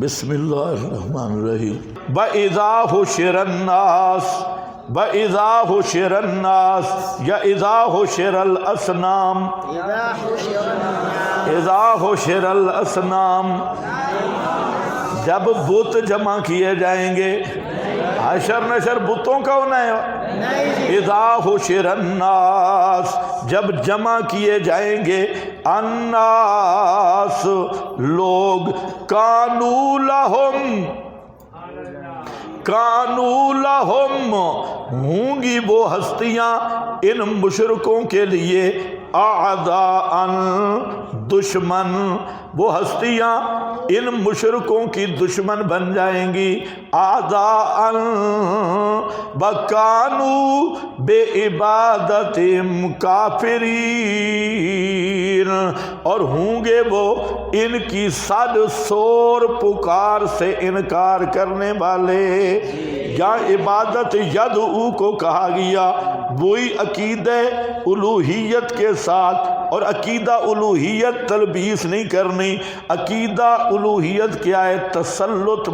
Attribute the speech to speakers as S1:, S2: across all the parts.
S1: بسم اللہ الرحمن الرحیم وَإِذَا حُشِرَ النَّاسُ وَإِذَا حُشِرَ النَّاسُ یا اِذَا حُشِرَ الْأَصْنَامُ اِذَا حُشِرَ الْأَصْنَامُ جب بت جمع کیے جائیں گے. حشر نشر بتوں کا ہونا ہے. اذا حشر الناس جب جمع کیے جائیں گے الناس لوگ کانوا لہم ہوں گی وہ ہستیاں ان مشرکوں کے لیے اعداء دشمن. وہ ہستیاں ان مشرکوں کی دشمن بن جائیں گی. اعداء وکانوا بعبادتہم کافرین اور ہوں گے وہ ان کی صد سور پکار سے انکار کرنے والے. یا عبادت یدعو کو کہا گیا وہی عقیدہ الوہیت کے ساتھ. اور عقیدہ الوہیت تلبیس نہیں کرنی. عقیدہ الوہیت کیا ہے؟ تسلط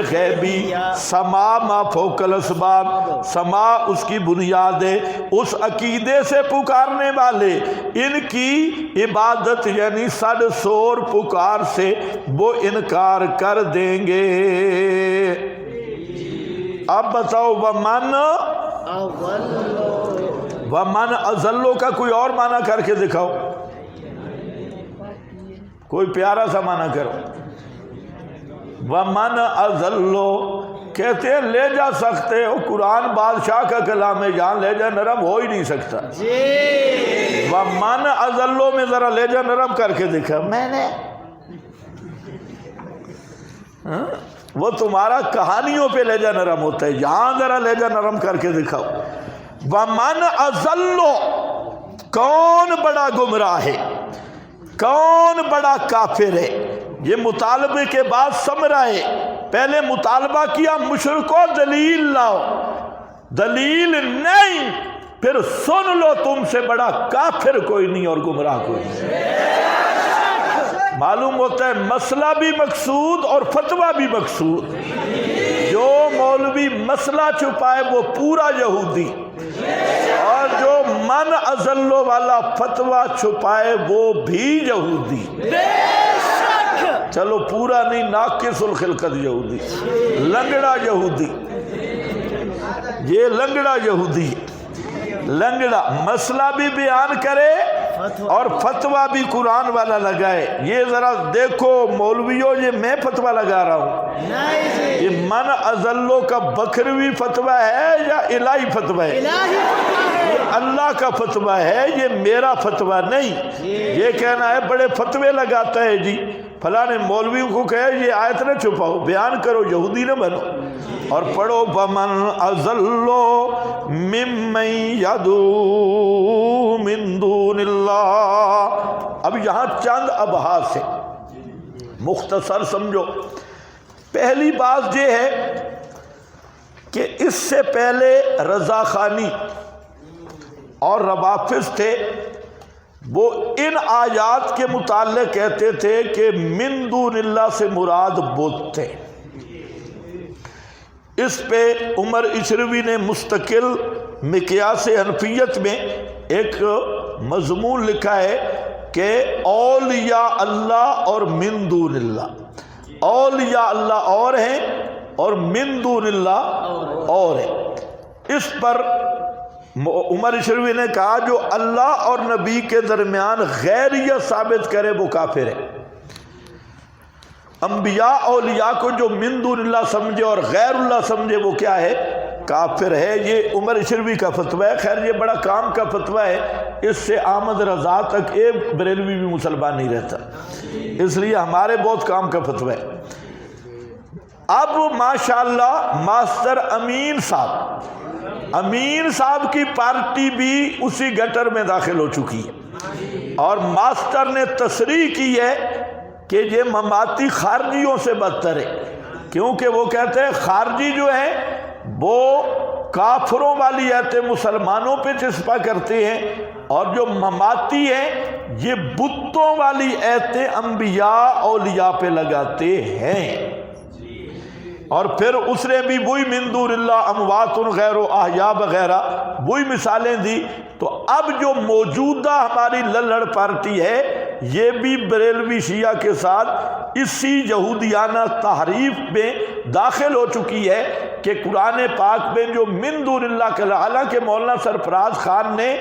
S1: غیبی. سما ما فوق الاسباب سما اس کی بنیاد ہے. اس عقیدے سے پکارنے والے ان کی عبادت یعنی صد سور پکار سے وہ انکار کر دیں گے. اب بتاؤ ومن اضلو کا کوئی اور معنی کر کے دکھاؤ. کوئی پیارا سا معنی کرو. ومن اضلو کہتے ہیں لے جا سکتے ہو. قرآن بادشاہ کا کلام ہے. جہاں لے جا نرم ہو ہی نہیں سکتا. ومن اضلو میں ذرا لے جا نرم کر کے دکھا. میں نے وہ تمہارا کہانیوں پہ لے جا نرم ہوتا ہے. یہاں ذرا لے جا نرم کر کے دکھاؤ. ومن اضلو کون بڑا گمراہ ہے, کون بڑا کافر ہے. یہ مطالبے کے بعد ثمرہ ہے. پہلے مطالبہ کیا مشرکو دلیل لاؤ, دلیل نہیں, پھر سن لو تم سے بڑا کافر کوئی نہیں اور گمراہ کوئی نہیں. معلوم ہوتا ہے مسئلہ بھی مقصود اور فتویٰ بھی مقصود. جو مولوی مسئلہ چھپائے وہ پورا یہودی, اور جو من اضلو والا فتویٰ چھپائے وہ بھی یہودی. چلو پورا نہیں, ناقص الخلقت یہودی, لنگڑا یہودی. یہ لنگڑا یہودی, لنگڑا مسئلہ بھی بیان کرے اور فتویٰ بھی قرآن والا لگائے. یہ ذرا دیکھو مولویوں, یہ میں فتویٰ لگا رہا ہوں. یہ من اضلو کا بکروی فتویٰ ہے یا الہی فتویٰ ہے؟ یہ اللہ کا فتویٰ ہے, یہ میرا فتویٰ نہیں. یہ کہنا ہے بڑے فتوے لگاتا ہے جی, فلاں مولوی کو کہے یہ آیت نہ چھپاؤ, بیان کرو, یہودی نہ بنو. اور پڑھو ومن اضلو ممن یدعو من دون اللہ. اب یہاں چند ابحاث ہے, مختصر سمجھو. پہلی بات یہ ہے کہ اس سے پہلے رضا خانی اور روافظ تھے, وہ ان آیات کے متعلق کہتے تھے کہ من دون اللہ سے مراد بت تھے. اس پہ عمر اشروی نے مستقل مقیاس حنفیت میں ایک مضمون لکھا ہے کہ اولیاء اللہ اور من دون اللہ. اولیاء اللہ اور ہیں اور من دون اللہ اور ہیں. اس پر عمر اشروی نے کہا جو اللہ اور نبی کے درمیان غیریت ثابت کرے وہ کافر ہے. انبیاء اولیاء کو جو من دون اللہ سمجھے اور غیر اللہ سمجھے وہ کیا ہے؟ کافر ہے. یہ عمر اشروی کا فتویٰ ہے. خیر یہ بڑا کام کا فتویٰ ہے, اس سے احمد رضا تک ایک بریلوی بھی مسلمان نہیں رہتا, اس لیے ہمارے بہت کام کا فتویٰ ہے. اب ماشاءاللہ ماسٹر امین صاحب کی پارٹی بھی اسی گٹر میں داخل ہو چکی ہے, اور ماسٹر نے تصریح کی ہے کہ یہ مماتی خارجیوں سے بدتر ہے, کیونکہ وہ کہتے ہیں خارجی جو ہیں وہ کافروں والی ایتیں مسلمانوں پہ چسپا کرتے ہیں, اور جو مماتی ہیں یہ بتوں والی ایتیں انبیاء اولیاء پہ لگاتے ہیں. اور پھر اس نے بھی وہی من دون اللہ اموات غیر احیاء وغیرہ وہی مثالیں دی. تو اب جو موجودہ ہماری للڑ پارٹی ہے یہ بھی بریلوی شیعہ کے ساتھ اسی یہودیانہ تحریف میں داخل ہو چکی ہے کہ قرآن پاک میں جو من دون اللہ کا، حالانکہ مولانا سرفراز خان نے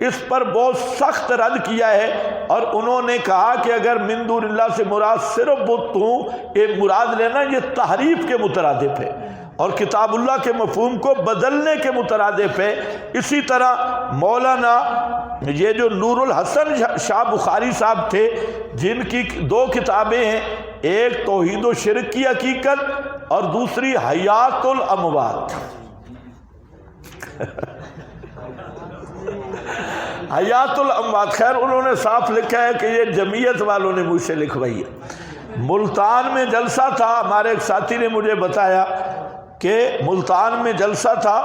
S1: اس پر بہت سخت رد کیا ہے اور انہوں نے کہا کہ اگر من دون اللہ سے مراد صرف بت ہوں یہ مراد لینا یہ تحریف کے مترادف ہے اور کتاب اللہ کے مفہوم کو بدلنے کے مترادف ہے. اسی طرح مولانا یہ جو نور الحسن شاہ بخاری صاحب تھے جن کی 2 کتابیں ہیں، ایک توحید و شرک کی حقیقت اور دوسری حیات الاموات. حیات الاموات، خیر انہوں نے صاف لکھا ہے کہ یہ جمعیت والوں نے مجھ سے لکھوائی ہے. ملتان میں جلسہ تھا، ہمارے ایک ساتھی نے مجھے بتایا کہ ملتان میں جلسہ تھا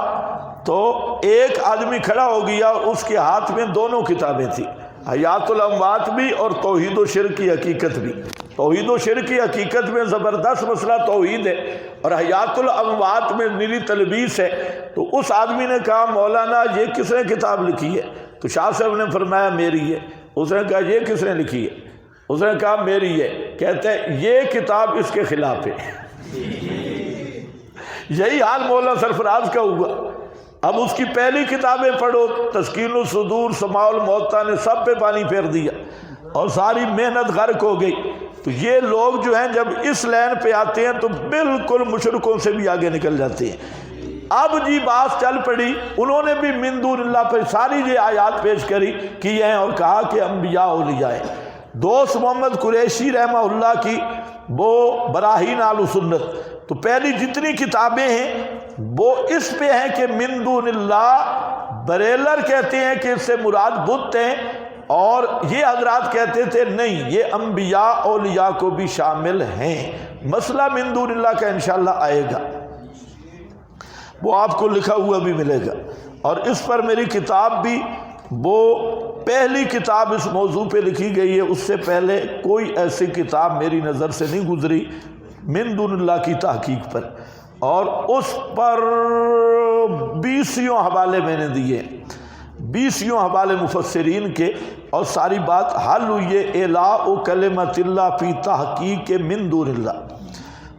S1: تو ایک آدمی کھڑا ہو گیا اور اس کے ہاتھ میں دونوں کتابیں تھیں، حیات الاموات بھی اور توحید و شرک کی حقیقت بھی. توحید و شرک کی حقیقت میں زبردست مسئلہ توحید ہے اور حیات الاموات میں نیلی تلبیس ہے. تو اس آدمی نے کہا مولانا یہ کس نے کتاب لکھی ہے؟ تو شاہ صاحب نے فرمایا میری ہے. اس نے کہا یہ کس نے لکھی ہے؟ اس نے کہا میری ہے. کہتے ہیں یہ کتاب اس کے خلاف ہے. یہی حال مولانا سرفراز کا ہوا. اب اس کی پہلی کتابیں پڑھو، تسکین الصدور، سماع الموتیٰ نے سب پہ پانی پھیر دیا اور ساری محنت غرق ہو گئی. تو یہ لوگ جو ہیں جب اس لین پہ آتے ہیں تو بالکل مشرکوں سے بھی آگے نکل جاتے ہیں. اب جی بات چل پڑی، انہوں نے بھی من دون اللہ پر ساری یہ آیات پیش کی ہیں اور کہا کہ انبیاء اولیاء ہیں. دوست محمد قریشی رحمہ اللہ کی وہ براہین آل سنت، تو پہلی جتنی کتابیں ہیں وہ اس پہ ہیں کہ من دون اللہ. بریلر کہتے ہیں کہ اس سے مراد بت ہیں اور یہ حضرات کہتے تھے نہیں یہ انبیاء اولیاء کو بھی شامل ہیں. مسئلہ من دون اللہ کا انشاءاللہ آئے گا، وہ آپ کو لکھا ہوا بھی ملے گا. اور اس پر میری کتاب بھی، وہ پہلی کتاب اس موضوع پہ لکھی گئی ہے، اس سے پہلے کوئی ایسی کتاب میری نظر سے نہیں گزری من دون اللہ کی تحقیق پر. اور اس پر 20 حوالے میں نے دیے، 20 حوالے مفسرین کے، اور ساری بات حل ہوئی ہے اعلاء کلمۃ اللہ فی تحقیق من دون اللہ.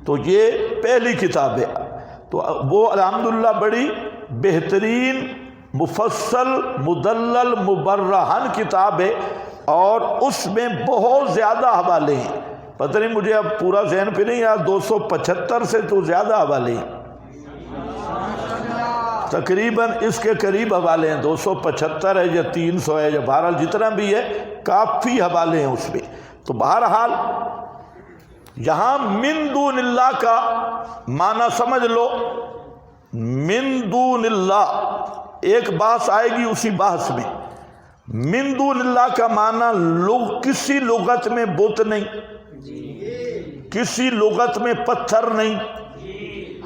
S1: تو یہ پہلی کتاب ہے. تو وہ الحمدللہ بڑی بہترین مفصل مدلل مبرہن کتاب ہے اور اس میں بہت زیادہ حوالے ہیں. پتہ نہیں مجھے اب پورا ذہن پہ نہیں یار، 275 سے تو زیادہ حوالے ہیں، تقریباً اس کے قریب حوالے ہیں. 275 ہے یا 300 ہے یا بہرحال جتنا بھی ہے کافی حوالے ہیں اس میں. تو بہرحال یہاں من دون اللہ کا معنی سمجھ لو. من دون اللہ ایک بحث آئے گی اسی بحث میں. من دون اللہ کا معنی کسی لغت میں بت نہیں، کسی لغت میں پتھر نہیں،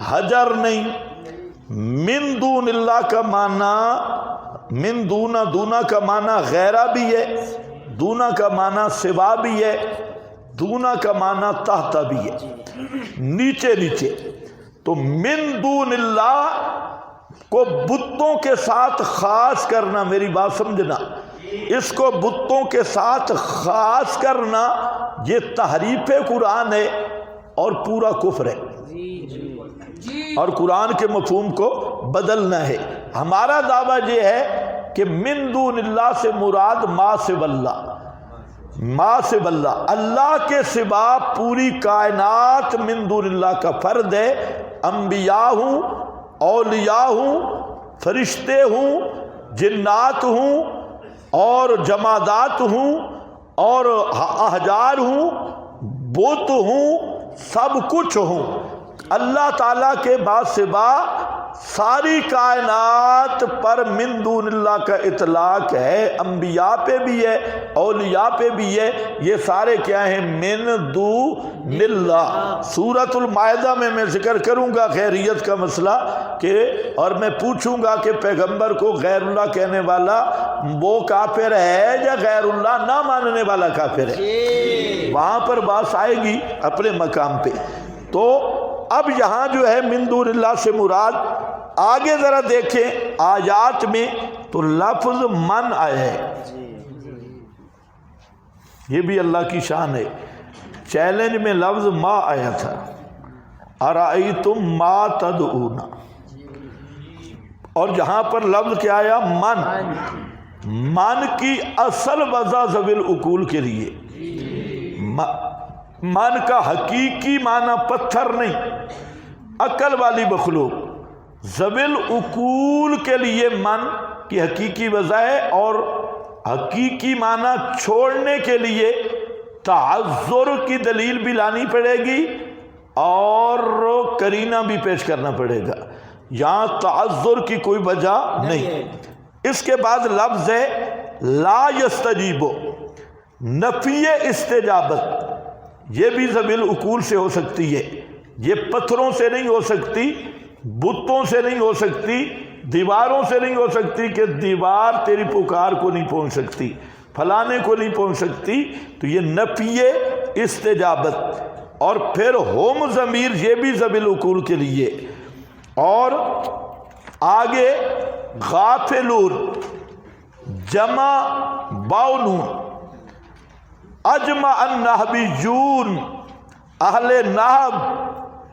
S1: حجر نہیں. من دون اللہ کا معنی، من دونا کا معنی غیرہ بھی ہے، دونا کا معنی سوا بھی ہے، دونا کا معنی تحت بھی ہے، نیچے نیچے. تو من دون اللہ کو بتوں کے ساتھ خاص کرنا، میری بات سمجھنا، اس کو بتوں کے ساتھ خاص کرنا یہ تحریف قرآن ہے اور پورا کفر ہے اور قرآن کے مفہوم کو بدلنا ہے. ہمارا دعویٰ یہ ہے کہ من دون اللہ سے مراد ما سوا اللہ، ما سوا اللہ، اللہ کے سوا پوری کائنات من دون اللہ کا فرد ہے. انبیاء ہوں، اولیاء ہوں، فرشتے ہوں، جنات ہوں اور جمادات ہوں اور احجار ہوں، بت ہوں، سب کچھ ہوں، اللہ تعالیٰ کے بعد سوا ساری کائنات پر من دون اللہ کا اطلاق ہے، انبیاء پہ بھی ہے، اولیاء پہ بھی ہے، یہ سارے کیا ہیں؟ من دون اللہ۔ سورۃ المائدہ میں ذکر کروں گا خیریت کا مسئلہ کہ اور میں پوچھوں گا کہ پیغمبر کو غیر اللہ کہنے والا وہ کافر ہے یا غیر اللہ نہ ماننے والا کافر ہے؟ وہاں پر بات آئے گی اپنے مقام پہ۔ تو اب یہاں جو ہے من دون اللہ سے مراد، آگے ذرا دیکھیں آیات میں تو لفظ من آیا ہے، یہ بھی اللہ کی شان ہے۔ چیلنج میں لفظ ما آیا تھا، ارائیتم ما تدعون، اور جہاں پر لفظ کیا آیا؟ من۔ من کی اصل وضع ذوی العقول کے لیے، من کا حقیقی معنی پتھر نہیں، عقل والی مخلوق۔ ذوی العقول کے لیے من کی حقیقی وضع ہے، اور حقیقی معنی چھوڑنے کے لیے تعذر کی دلیل بھی لانی پڑے گی اور قرینہ بھی پیش کرنا پڑے گا، یہاں تعذر کی کوئی وجہ نہیں۔ اس کے بعد لفظ ہے لا یستجیبو، نفی استجابت، یہ بھی ذوی العقول سے ہو سکتی ہے، یہ پتھروں سے نہیں ہو سکتی، بتوں سے نہیں ہو سکتی، دیواروں سے نہیں ہو سکتی کہ دیوار تیری پکار کو نہیں پہنچ سکتی، فلانے کو نہیں پہنچ سکتی، تو یہ نفی استجابت۔ اور پھر ہوم ضمیر، یہ بھی ذوی العقول کے لیے۔ اور آگے غافلون جمع باؤنون، اجمع النحویون، اہل نحو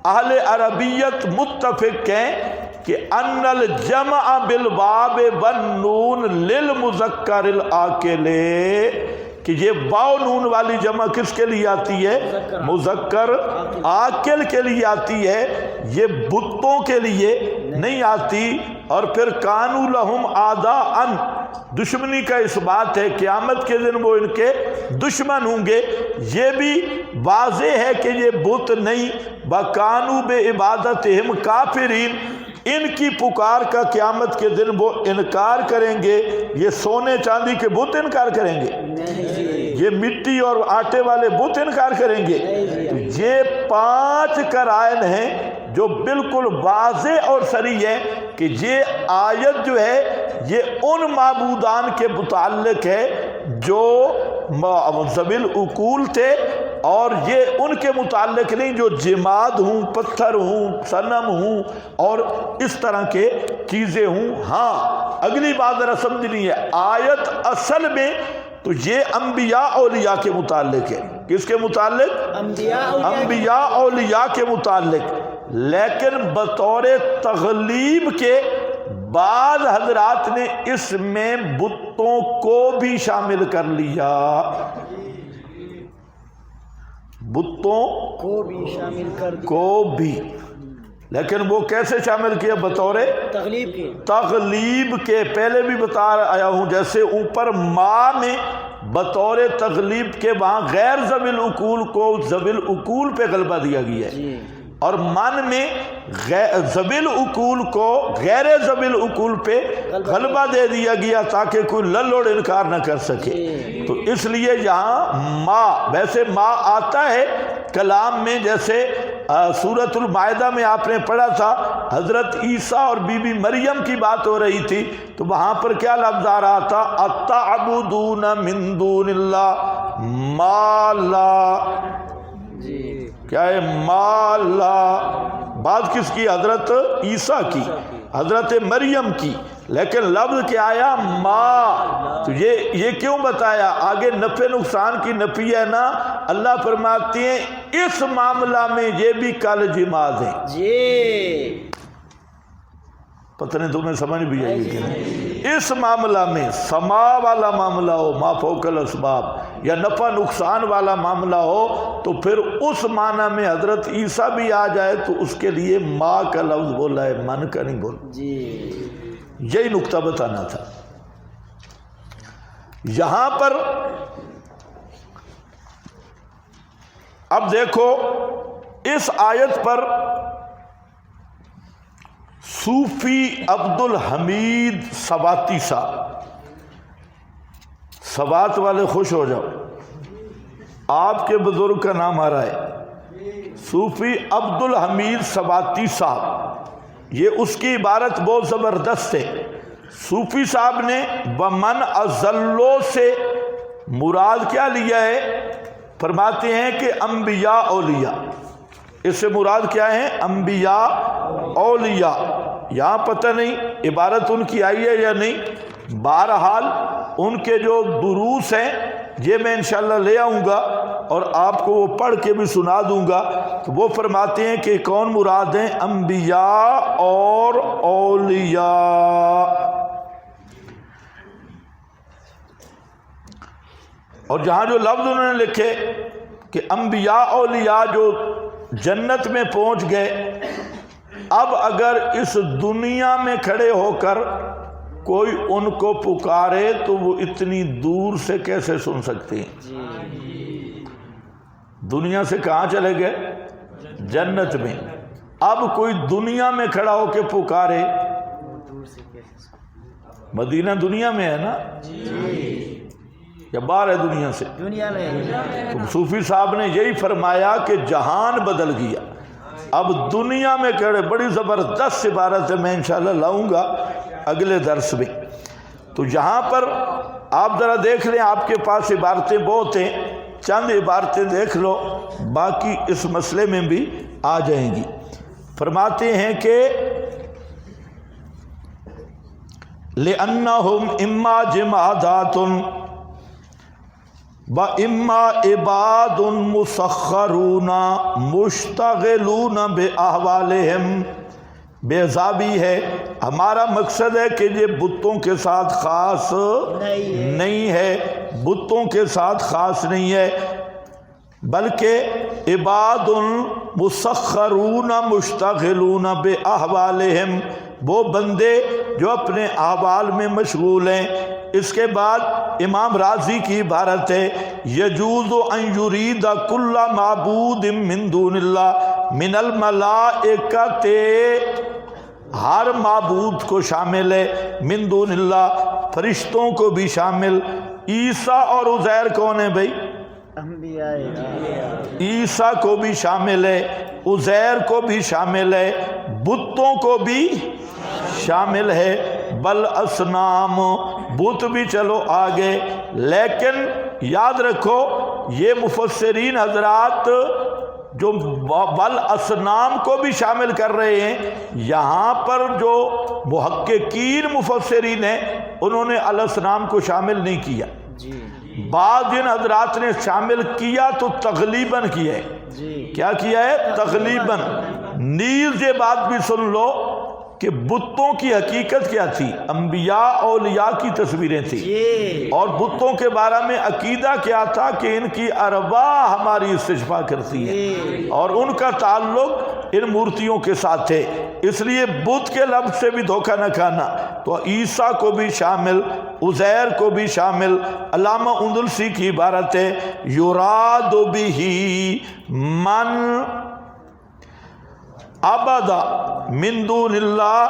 S1: اہل عربیت متفق ہیں کہ ان الجمع بالواو والنون للمذکر العاقل، کہ یہ واو نون والی جمع کس کے لیے آتی ہے؟ مذکر عاقل کے لیے آتی ہے، یہ بتوں کے لیے نہیں آتی۔ اور پھر کانوا لہم اعداء، دشمنی کا اس بات ہے، قیامت کے دن وہ ان کے دشمن ہوں گے، یہ بھی واضح ہے کہ یہ بت نہیں، وَكَانُوا بِعِبَادَتِهِمْ كَافِرِينَ، ان کی پکار کا قیامت کے دن وہ انکار کریں گے۔ یہ سونے چاندی کے بت انکار کریں گے؟ یہ مٹی اور آٹے والے بت انکار کریں گے؟ تو یہ 5 قرائن ہیں جو بالکل واضح اور صریح ہے کہ یہ آیت جو ہے یہ ان معبودان کے متعلق ہے جو ذوی العقول تھے، اور یہ ان کے متعلق نہیں جو جماد ہوں، پتھر ہوں، صنم ہوں اور اس طرح کے چیزیں ہوں۔ ہاں اگلی بات ذرا سمجھنی ہے، آیت اصل میں تو یہ انبیاء اولیاء کے متعلق ہے۔ کس کے متعلق؟ انبیاء اولیاء کے متعلق، لیکن بطور تغلیب کے بعض حضرات نے اس میں بتوں کو بھی شامل کر لیا، بتوں کو بھی شامل کر دیا، کو بھی، لیکن وہ کیسے شامل کیا؟ بطور تغلیب کے۔ پہلے بھی بتا آیا ہوں، جیسے اوپر ما میں بطور تغلیب کے وہاں غیر ذوی العقول کو ذوی العقول پہ غلبہ دیا گیا ہے، اور من میں ذوی العقول کو غیر ذوی العقول پہ غلبہ دے دیا گیا تاکہ کوئی للوڑ انکار نہ کر سکے۔ تو اس لیے یہاں ما، ویسے ما آتا ہے کلام میں، جیسے سورۃ المائدہ میں آپ نے پڑھا تھا حضرت عیسیٰ اور بی بی مریم کی بات ہو رہی تھی، تو وہاں پر کیا لفظ آ رہا تھا؟ اتعبدون من دون اللہ ما لا، کیا ہے؟ ما لا۔ بات کس کی؟ حضرت عیسیٰ کی، حضرت مریم کی، لیکن لفظ کیا آیا؟ ما۔ تو یہ کیوں بتایا؟ آگے نفع نقصان کی نفی ہے نا، اللہ فرماتے ہیں اس معاملہ میں یہ بھی کل جماد ہیں جی۔ پتہ نہیں تمہیں سمجھ بھی آئی کہ نہیں؟ اس معاملہ میں سما والا معاملہ ہو، ما فوق الاسباب، یا نفع نقصان والا معاملہ ہو، تو پھر اس معنی میں حضرت عیسیٰ بھی آ جائے تو اس کے لیے ما کا لفظ بولا ہے، من کا نہیں بولا جی۔ یہی نقطہ بتانا تھا۔ یہاں پر اب دیکھو اس آیت پر صوفی عبد الحمید سواتی صاحب، سوات والے خوش ہو جاؤ، آپ کے بزرگ کا نام آ رہا ہے، صوفی عبد الحمید سواتی صاحب، یہ اس کی عبارت بہت زبردست ہے۔ صوفی صاحب نے بمن ازلو سے مراد کیا لیا ہے؟ فرماتے ہیں کہ انبیاء اولیاء، اس سے مراد کیا ہے؟ انبیاء اولیاء۔ یہاں پتہ نہیں عبارت ان کی آئی ہے یا نہیں، بہرحال ان کے جو دروس ہیں یہ میں انشاءاللہ لے آؤں گا اور آپ کو وہ پڑھ کے بھی سنا دوں گا۔ تو وہ فرماتے ہیں کہ کون مراد ہیں؟ انبیاء اور اولیاء۔ اور جہاں جو لفظ انہوں نے لکھے کہ انبیاء اولیاء جو جنت میں پہنچ گئے، اب اگر اس دنیا میں کھڑے ہو کر کوئی ان کو پکارے تو وہ اتنی دور سے کیسے سن سکتے ہیں؟ دنیا سے کہاں چلے گئے؟ جنت میں۔ اب کوئی دنیا میں کھڑا ہو کے پکارے، مدینہ دنیا میں ہے نا یا باہر ہے دنیا سے؟
S2: دنیا میں۔
S1: تو صوفی صاحب نے یہی فرمایا کہ جہان بدل گیا، اب دنیا میں کھڑے۔ بڑی زبردست عبارت ہے، میں انشاءاللہ لاؤں گا اگلے درس میں۔ تو یہاں پر آپ ذرا دیکھ لیں، آپ کے پاس عبارتیں بہت ہیں، چند عبارتیں دیکھ لو، باقی اس مسئلے میں بھی آ جائیں گی۔ فرماتے ہیں کہ لِأَنَّهُمْ إِمَّا جِمَادَاتٌ وَإِمَّا عِبَادٌ مُسَخَّرُونَ مُشْتَغِلُونَ بِأَحْوَالِهِمْ۔ بے حسابی ہے، ہمارا مقصد ہے کہ یہ بتوں کے ساتھ خاص نہیں ہے، بتوں کے ساتھ خاص نہیں ہے، بلکہ عباد مسخرون مشتغلون بأحوالہم، وہ بندے جو اپنے احوال میں مشغول ہیں۔ اس کے بعد امام رازی کی عبارت ہے یجوز ان یرید کل معبود من دون اللہ من الملائکۃ، ہر معبود کو شامل ہے، من دون اللہ فرشتوں کو بھی شامل۔ عیسیٰ اور عزیر کون ہیں بھائی؟ عیسیٰ کو بھی شامل ہے، عزیر کو بھی شامل ہے، بتوں کو بھی شامل ہے، بل اصنام، بت بھی چلو آگے۔ لیکن یاد رکھو یہ مفسرین حضرات جو بل اصنام کو بھی شامل کر رہے ہیں، یہاں پر جو محققین مفسرین ہیں انہوں نے الاصنام کو شامل نہیں کیا۔ بعض جن حضرات نے شامل کیا تو تغلیباً کیا ہے۔ کیا کیا ہے؟ تغلیباً۔ نیز یہ بات بھی سن لو کہ بتوں کی حقیقت کیا تھی؟ انبیاء اولیاء کی تصویریں تھیں، اور بتوں کے بارے میں عقیدہ کیا تھا کہ ان کی ارواح ہماری استشفاء کرتی ہے اور ان کا تعلق ان مورتیوں کے ساتھ ہے۔ اس لیے بت کے لفظ سے بھی دھوکہ نہ کھانا۔ تو عیسیٰ کو بھی شامل، عزیر کو بھی شامل۔ علامہ اندلسی کی عبارت ہے یراد بہ من عبدا من دون اللہ،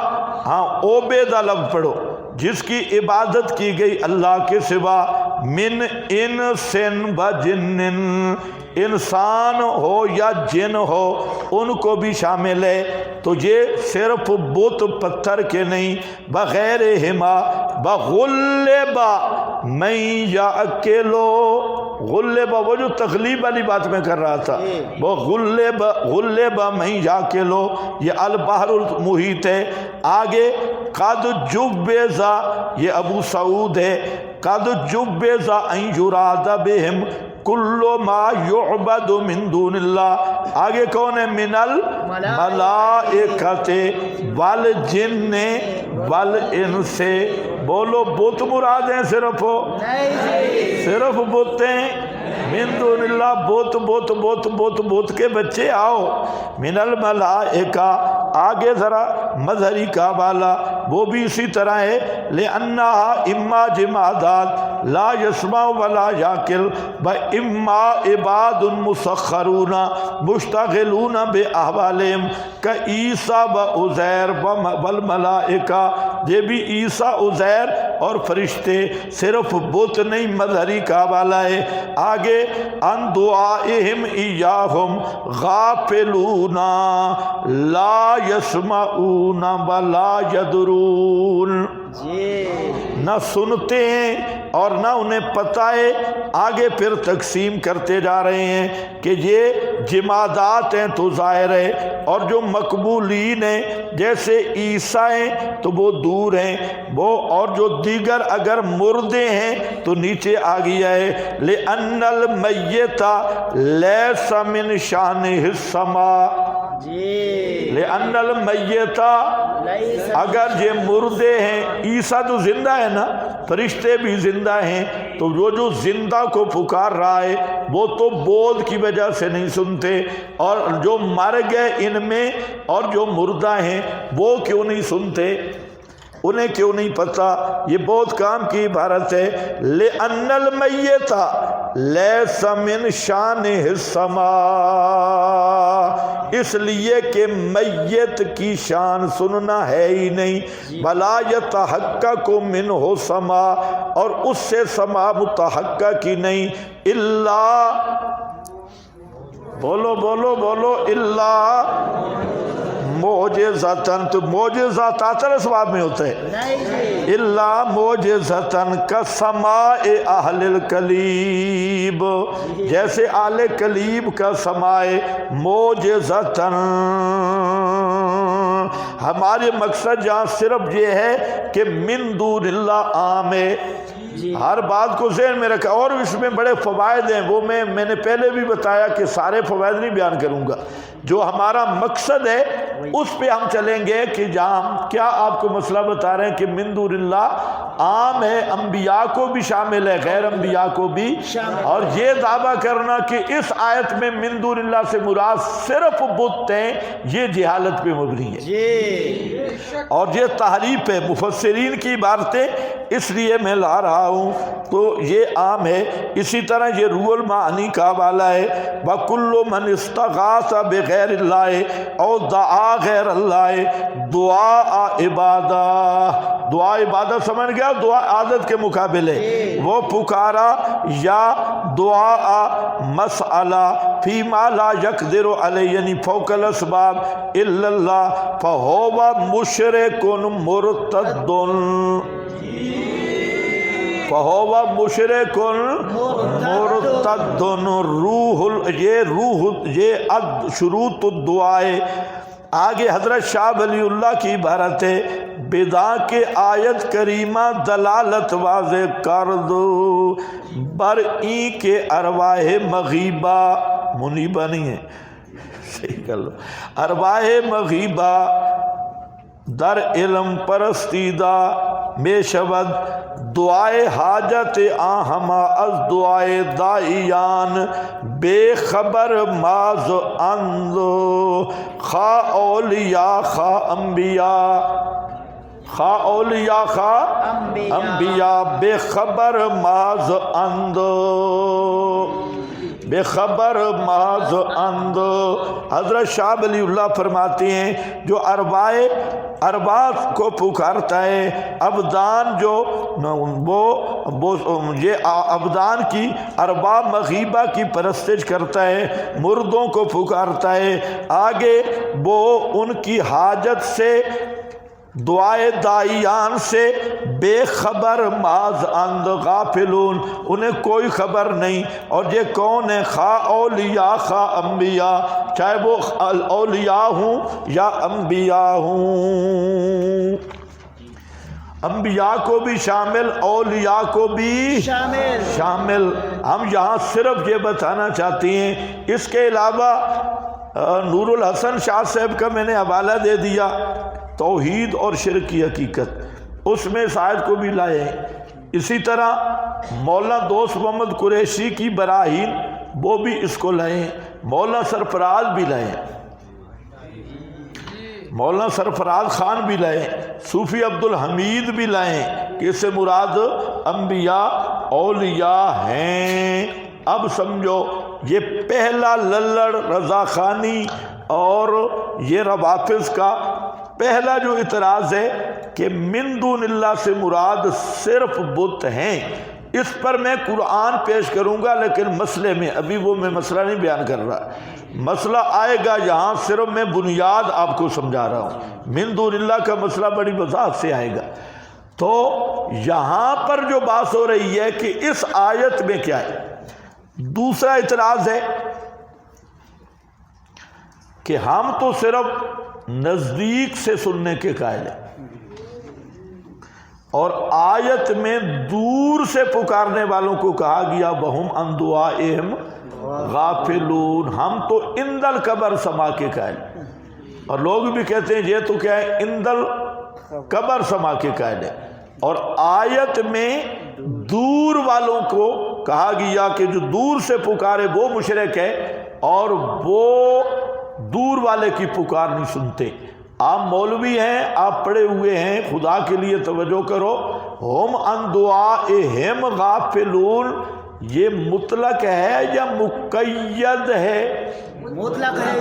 S1: ہاں عبیدہ لفظ پڑھو، جس کی عبادت کی گئی اللہ کے سوا، من انس و جن، انسان ہو یا جن ہو ان کو بھی شامل ہے۔ تو یہ صرف بت پتھر کے نہیں، بغیر ہما بغلب من یاکلو، غلب وہ جو تغلیب والی بات میں کر رہا تھا، وہ غلب من یاکلو، یہ البحر المحیط ہے۔ آگے قد جبزا، یہ ابو سعود ہے، قد جبزا ان یراد بہم کل ما یعبد من دون اللہ۔ آگے کون ہے؟ من الملائکۃ والجن والانس۔ بولو بت مراد ہیں صرف صرف بت ہیں؟ من دون اللہ، بت بت بت بت بت کے بچے آؤ۔ من الملائکہ، آگے ذرا مظہری کا والا وہ بھی اسی طرح ہے، لأنہا اما جمادات لا يسمع ولا يعقل اما عباد مسخرون مشتغلون باحوالهم كعيسى وعزير والملائکہ، یہ بھی عیسیٰ عزیر اور فرشتے صرف بت نہیں مظہری کا والا ہے۔ آگے ان دعائہم ایاہم غافلون لا یسمعون ولا یدرون، نہ سنتے ہیں اور نہ انہیں پتہ ہے۔ آگے پھر تقسیم کرتے جا رہے ہیں کہ یہ جمادات ہیں تو ظاہر ہے، اور جو مقبولین ہیں جیسے عیسیٰ ہیں تو وہ دور ہیں، وہ اور جو دیگر اگر مردے ہیں تو نیچے آ گیا ہے لِأَنَّ الْمَيِّتَ لَيْسَ مِنْ شَأْنِهِ السَّمَاءُ، لِأَنَّ الْمَيِّتَ اگر یہ مردے ہیں، عیسیٰ تو زندہ ہے نا، فرشتے بھی زندہ ہیں، تو وہ جو زندہ کو پکار رہا ہے وہ تو بول کی وجہ سے نہیں سنتے، اور جو مر گئے ان میں اور جو مردہ ہیں وہ کیوں نہیں سنتے، انہیں کیوں نہیں پتہ؟ یہ بہت کام کی عبارت ہے۔ لِأَنَّ الْمَيِّتَ لَيْسَ مِنْ شَأْنِهِ السَّمَاءُ، اس لیے کہ میت کی شان سننا ہے ہی نہیں، وَلَا يَتَحَقَّقُ مِنْهُ سَمَاء، اور اس سے سما متحقق کی نہیں، بولو بولو بولو، اللہ معجزتاً، تو معجزات آتر سواب میں ہوتا ہے، اللہ معجزتاً کسماء اہل الکلیب، جیسے اہل کلیب کا سماء معجزتاً۔ ہمارے مقصد جہاں صرف یہ ہے کہ من دون اللہ عام ہے، ہر بات کو ذہن میں رکھا، اور اس میں بڑے فوائد ہیں، وہ میں نے پہلے بھی بتایا کہ سارے فوائد نہیں بیان کروں گا، جو ہمارا مقصد ہے اس پہ ہم چلیں گے کہ جہاں ہم کیا آپ کو مسئلہ بتا رہے ہیں کہ من دون اللہ عام ہے، انبیاء کو بھی شامل ہے، غیر انبیاء کو بھی، اور یہ دعویٰ کرنا کہ اس آیت میں من دون اللہ سے مراد صرف بت ہیں، یہ جہالت پہ مبنی ہے، اور یہ تحریف ہے، مفسرین کی عبارتیں اس لیے میں لا رہا ہوں، تو یہ عام ہے۔ اسی طرح یہ روح المعانی کا والا ہے، وَكُلُّ مَنِ اسْتَغَاثَ بِغَيْرِ اللَّهِ او دعا غیر اللہ دعا عبادہ، دعا عبادت سمجھ گیا، دعا عادت کے مقابلے، وہ پکارا یا دعا مسئلہ فیما لا یقدر علیہ، یعنی فوق الاسباب الا اللہ، فہو مشرک مرتد، فہو مشرک مرتد، یہ شروط الدعائے۔ آگے حضرت شاہ ولی اللہ کی عبارت ہے، بدا کے آیت کریمہ دلالت واضح کر دو بر این کے ارواح مغیبہ، منیبہ نہیں ہے، صحیح کر لو، ارواح مغیبہ در علم پرستیدہ میں شود دعائے حاجت آہما از دعائے دائیان بے خبر ماز اندو، خواہ اولیاء خواہ انبیاء، خواہ اولیاء خواہ انبیاء بے خبر ماز اندو، بے خبر ماز اند۔ حضرت شاہ ولی اللہ فرماتے ہیں جو ارواح کو پکارتا ہے، ابدان جو وہ یہ ابدان کی ارواح مغیبہ کی پرستش کرتا ہے، مردوں کو پکارتا ہے، آگے وہ ان کی حاجت سے، دعائے دائیان سے بے خبر ماز اند غافلون، انہیں کوئی خبر نہیں، اور یہ کون ہے؟ خواہ اولیاء خواہ انبیاء، چاہے وہ اولیاء ہوں یا انبیاء ہوں، انبیاء کو بھی شامل، اولیاء کو بھی شامل۔ ہم یہاں صرف یہ بتانا چاہتے ہیں، اس کے علاوہ نور الحسن شاہ صاحب کا میں نے حوالہ دے دیا، توحید اور شرک کی حقیقت، اس میں اس آیت کو بھی لائے ہیں۔ اسی طرح مولانا دوست محمد قریشی کی براہین، وہ بھی اس کو لائے ہیں، مولانا سرفراز بھی لائے ہیں، مولانا سرفراز خان بھی لائے ہیں، صوفی عبدالحمید بھی لائے ہیں کہ اس سے مراد انبیاء اولیاء ہیں۔ اب سمجھو یہ پہلا للڑ رضا خانی اور یہ روافض کا پہلا جو اعتراض ہے کہ من دون اللہ سے مراد صرف بت ہیں، اس پر میں قرآن پیش کروں گا، لیکن مسئلے میں ابھی وہ میں مسئلہ نہیں بیان کر رہا، مسئلہ آئے گا یہاں، صرف میں بنیاد آپ کو سمجھا رہا ہوں۔ من دون اللہ کا مسئلہ بڑی وضاحت سے آئے گا۔ تو یہاں پر جو بات ہو رہی ہے کہ اس آیت میں کیا ہے، دوسرا اعتراض ہے کہ ہم تو صرف نزدیک سے سننے کے قائل ہیں، اور آیت میں دور سے پکارنے والوں کو کہا گیا وَهُمْ عَنْ دُعَائِهِمْ غافلون، ہم تو عند القبر سما کے قائل، اور لوگ بھی کہتے ہیں یہ تو کیا ہے عند القبر سما کے قائل ہے، اور آیت میں دور والوں کو کہا گیا کہ جو دور سے پکارے وہ مشرک ہے، اور وہ دور والے کی پکار نہیں سنتے۔ آپ مولوی ہیں، آپ پڑھے ہوئے ہیں، خدا کے لیے توجہ کرو، ہم عن دعائہم غافلون یہ مطلق ہے یا مقید ہے؟
S2: مطلق ہے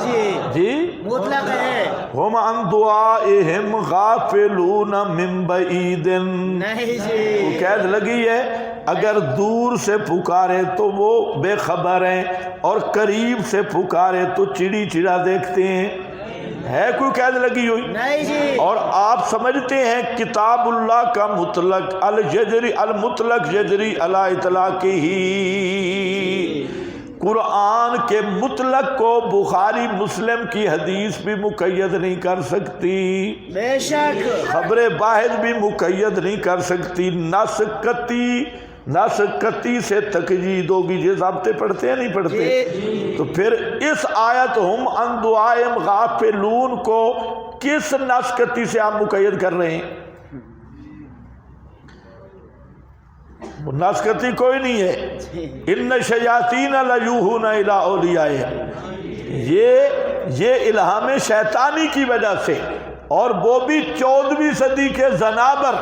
S2: جی، مطلق ہے۔
S1: ہم عن دعائہم غافلون من بعید،
S2: نہیں جی،
S1: وہ قید لگی ہے، اگر دور سے پکارے تو وہ بے خبر ہیں، اور قریب سے پکارے تو چڑی چڑا دیکھتے ہیں، ہے کوئی قید لگی ہوئی؟
S2: نہیں جی۔
S1: اور آپ سمجھتے ہیں کتاب اللہ کا مطلق الججری المطلق ججری علی اطلاقہ ہی، قرآن کے مطلق کو بخاری مسلم کی حدیث بھی مقید نہیں کر سکتی،
S2: بے شک
S1: خبر واحد بھی مقید نہیں کر سکتی، نس قطعی سے تقیید ہوگی۔ یہ ضابطے پڑھتے ہیں نہیں پڑھتے؟ تو پھر اس آیت ہم عن دعائہم غافلون کو کس نس قطعی سے آپ مقید کر رہے ہیں؟ نس قطعی کوئی نہیں ہے۔ ان الشیاطین لیوحون الی اولیائہم، یہ الہام شیطانی کی وجہ سے، اور وہ بھی 14ویں صدی کے زنابر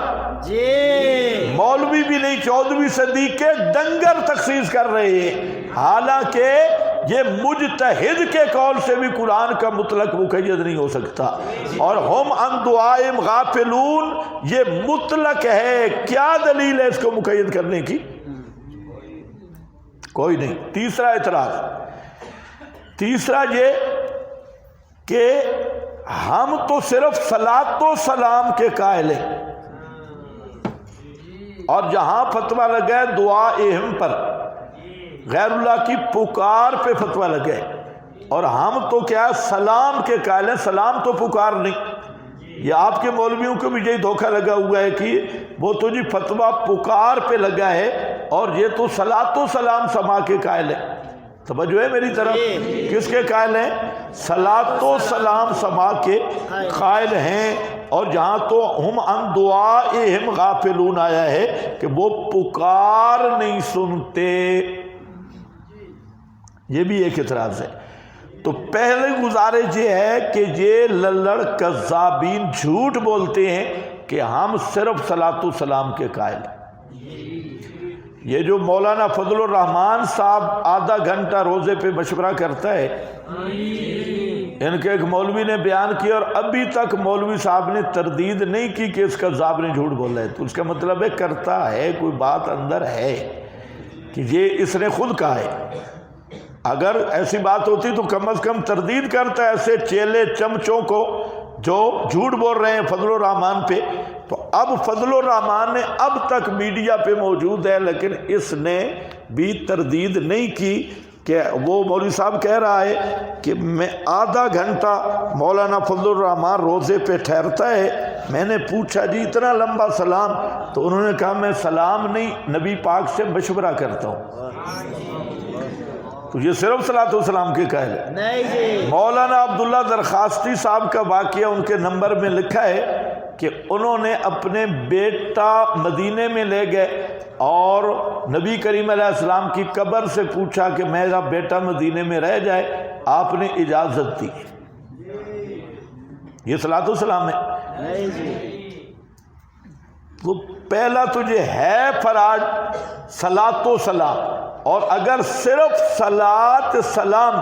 S2: جی،
S1: مولوی بھی نہیں، 14ویں صدی کے ڈنگر تخصیص کر رہے ہیں، حالانکہ یہ مجتہد کے قول سے بھی قرآن کا مطلق مقید نہیں ہو سکتا، اور ہم عن دعائہم غافلون یہ مطلق ہے۔ کیا دلیل ہے اس کو مقید کرنے کی؟ کوئی نہیں۔ تیسرا اعتراض، تیسرا یہ کہ ہم تو صرف صلاۃ و سلام کے قائل ہیں، اور جہاں فتویٰ لگا ہے دعائہم پر، غیر اللہ کی پکار پہ فتویٰ لگا ہے، اور ہم تو کیا سلام کے قائل ہیں، سلام تو پکار نہیں۔ یہ آپ کے مولویوں کو بھی یہی دھوکہ لگا ہوا ہے کہ وہ تو جی فتویٰ پکار پہ لگا ہے، اور یہ تو صلاۃ و سلام سما کے قائل ہے۔ توجہ ہے میری طرف؟ کس کے قائل ہیں؟ صلاۃ و سلام سما کے قائل ہیں، اور جہاں تو ہم عن دعائہم غافلون آیا ہے کہ وہ پکار نہیں سنتے، یہ بھی ایک اعتراض ہے۔ تو پہلے گزارش یہ ہے کہ یہ للڑ کذابین جھوٹ بولتے ہیں کہ ہم صرف صلاۃ و سلام کے قائل ہیں۔ یہ جو مولانا فضل الرحمان صاحب آدھا گھنٹہ روزے پہ مشورہ کرتا ہے، ان کے ایک مولوی نے بیان کیا، اور ابھی تک مولوی صاحب نے تردید نہیں کی کہ اس کذاب نے جھوٹ بولا ہے، تو اس کا مطلب ہے کرتا ہے، کوئی بات اندر ہے کہ یہ اس نے خود کہا ہے۔ اگر ایسی بات ہوتی تو کم از کم تردید کرتا ہے ایسے چیلے چمچوں کو جو جھوٹ بول رہے ہیں فضل الرحمان پہ۔ تو اب فضل الرحمان نے اب تک میڈیا پہ موجود ہے، لیکن اس نے بھی تردید نہیں کی کہ وہ مولوی صاحب کہہ رہا ہے کہ میں آدھا گھنٹہ مولانا فضل الرحمان روزے پہ ٹھہرتا ہے، میں نے پوچھا جی اتنا لمبا سلام، تو انہوں نے کہا میں سلام نہیں نبی پاک سے مشورہ کرتا ہوں۔ تو یہ صرف صلاۃ و سلام کے قائل ہے۔ مولانا عبداللہ درخواستی صاحب کا واقعہ ان کے نمبر میں لکھا ہے کہ انہوں نے اپنے بیٹا مدینے میں لے گئے اور نبی کریم علیہ السلام کی قبر سے پوچھا کہ میرا بیٹا مدینے میں رہ جائے، آپ نے اجازت دی۔ یہ صلاۃ و سلام ہے۔ تو پہلا تجھے ہے فراڈ صلاۃ و سلام. اور اگر صرف صلاۃ سلام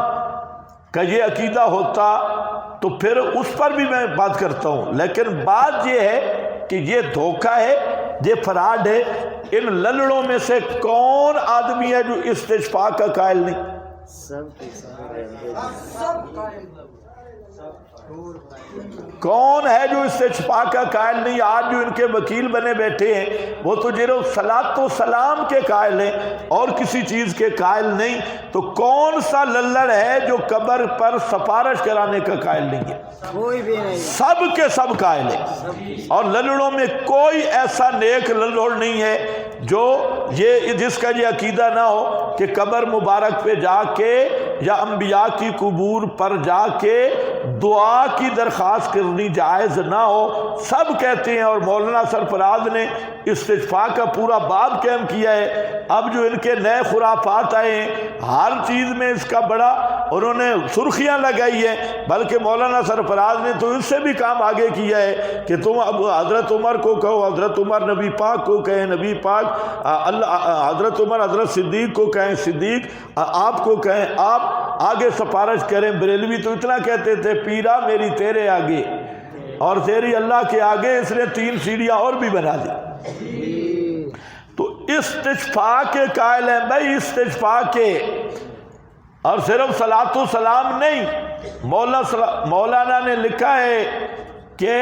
S1: کا یہ عقیدہ ہوتا تو پھر اس پر بھی میں بات کرتا ہوں، لیکن بات یہ ہے کہ یہ دھوکہ ہے، یہ فراڈ ہے. ان للڑوں میں سے کون آدمی ہے جو استشفاء کا قائل نہیں؟ کون ہے جو استشفاء کا قائل نہیں؟ آج جو ان کے وکیل بنے بیٹھے ہیں وہ تو صرف صلاۃ و سلام کے قائل ہیں اور کسی چیز کے قائل نہیں. تو کون سا للڑ ہے جو قبر پر سفارش کرانے کا قائل نہیں ہے؟
S2: کوئی بھی نہیں.
S1: سب کے سب قائل ہیں. اور للڑوں میں کوئی ایسا نیک للڑ نہیں ہے جو جس کا یہ عقیدہ نہ ہو کہ قبر مبارک پہ جا کے یا انبیاء کی قبور پر جا کے دعا کی درخواست کرنی جائز نہ ہو. سب کہتے ہیں. اور مولانا سرفراز نے استشفاء کا پورا باب قائم کیا ہے. اب جو ان کے نئے خرافات آئے ہیں ہر چیز میں اس کا بڑا انہوں نے سرخیاں لگائی ہیں. بلکہ مولانا سرفراز نے تو اس سے بھی کام آگے کیا ہے کہ تم اب حضرت عمر کو کہو، حضرت عمر نبی پاک کو کہیں، نبی پاک حضرت عمر حضرت صدیق کو کہیں، صدیق آپ کو کہیں، آپ آگے سفارش کریں. بریلوی تو اتنا کہتے تھے پیرا میری تیرے آگے اور تیری اللہ کے آگے. اس نے 3 سیڑھیاں اور بھی بنا دی. تو استشفاء کے قائل ہیں بھائی، استشفاء کے. اور صرف صلاۃ و سلام نہیں، مولانا نے لکھا ہے کہ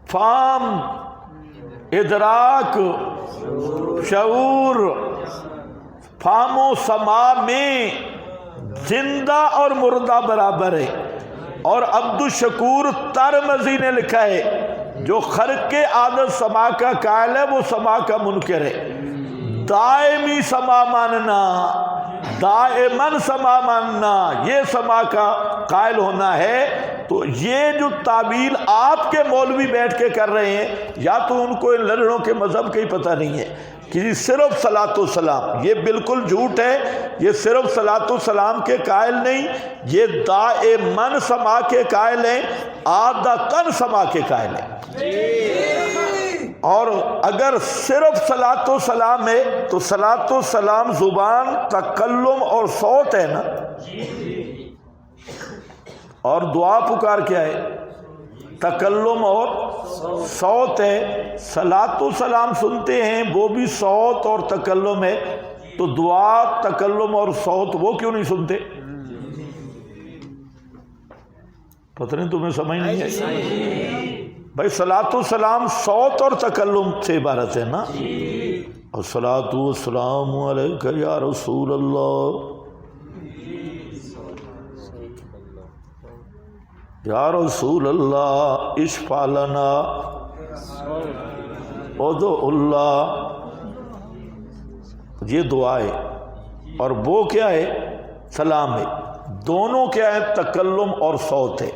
S1: فام، ادراک، شعور، فام و سما میں زندہ اور مردہ برابر ہے. اور عبد الشکور ترمذی نے لکھا ہے جو خرق عادت سما کا قائل ہے وہ سما کا منکر ہے. دائمی سما ماننا، دائماً سما ماننا، یہ سما کا قائل ہونا ہے. تو یہ جو تعبیل آپ کے مولوی بیٹھ کے کر رہے ہیں، یا تو ان کو ان لڑڑوں کے مذہب کا ہی پتہ نہیں ہے کہ صرف صلاۃ و سلام، یہ بالکل جھوٹ ہے. یہ صرف صلاۃ و سلام کے قائل نہیں، یہ دائماً سما کے قائل ہیں، عادتاً سما کے قائل ہیں. اور اگر صرف صلاۃ و سلام ہے تو صلاۃ و سلام زبان، تکلم اور صوت ہے نا. اور دعا پکار کیا ہے؟ تکلم اور صوت ہے. صلاۃ و سلام سنتے ہیں وہ بھی صوت اور تکلم ہے. تو دعا، تکلم اور صوت وہ کیوں نہیں سنتے؟ پتہ نہیں تمہیں سمجھ نہیں ہے بھائی. صلاۃ و سلام صوت اور تکلم سے عبارت ہے نا. الصلاۃ والسلام علیک یا رسول اللہ، یا رسول اللہ اشفع لنا، ادعو اللہ. یہ دعا ہے. اور وہ کیا ہے؟ سلام ہے. دونوں کیا ہے؟ تکلم اور صوت ہے.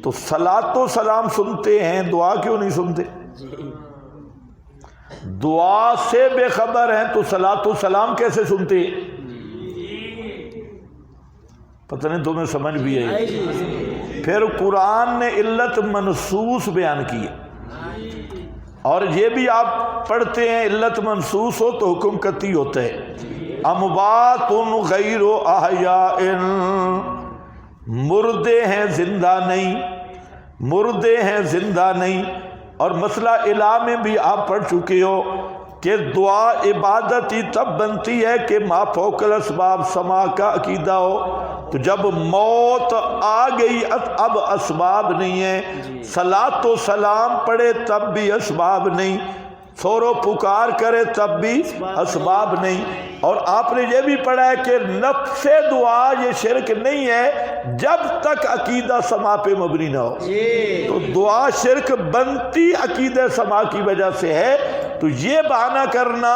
S1: تو صلاۃ و سلام سنتے ہیں، دعا کیوں نہیں سنتے؟ دعا سے بے خبر ہیں تو صلاۃ و سلام کیسے سنتے؟ پتہ نہیں تمہیں سمجھ بھی ہے. پھر قرآن نے علت منصوص بیان کی ہے. اور یہ بھی آپ پڑھتے ہیں علت منصوص ہو تو حکم قطعی ہوتا ہے. اموات غیر احیاء، مردے ہیں زندہ نہیں، مردے ہیں زندہ نہیں. اور مسئلہ الہ میں بھی آپ پڑھ چکے ہو کہ دعا عبادت ہی تب بنتی ہے کہ ما فوق الاسباب سما کا عقیدہ ہو. تو جب موت آ گئی اب اسباب نہیں ہیں. صلاۃ و سلام پڑھے تب بھی اسباب نہیں، سور و پکار کرے تب بھی اسباب نہیں. اور آپ نے یہ بھی پڑھا ہے کہ نفس دعا یہ شرک نہیں ہے جب تک عقیدہ سما پہ مبنی نہ ہو. تو دعا شرک بنتی عقیدہ سما کی وجہ سے ہے. تو یہ بہانہ کرنا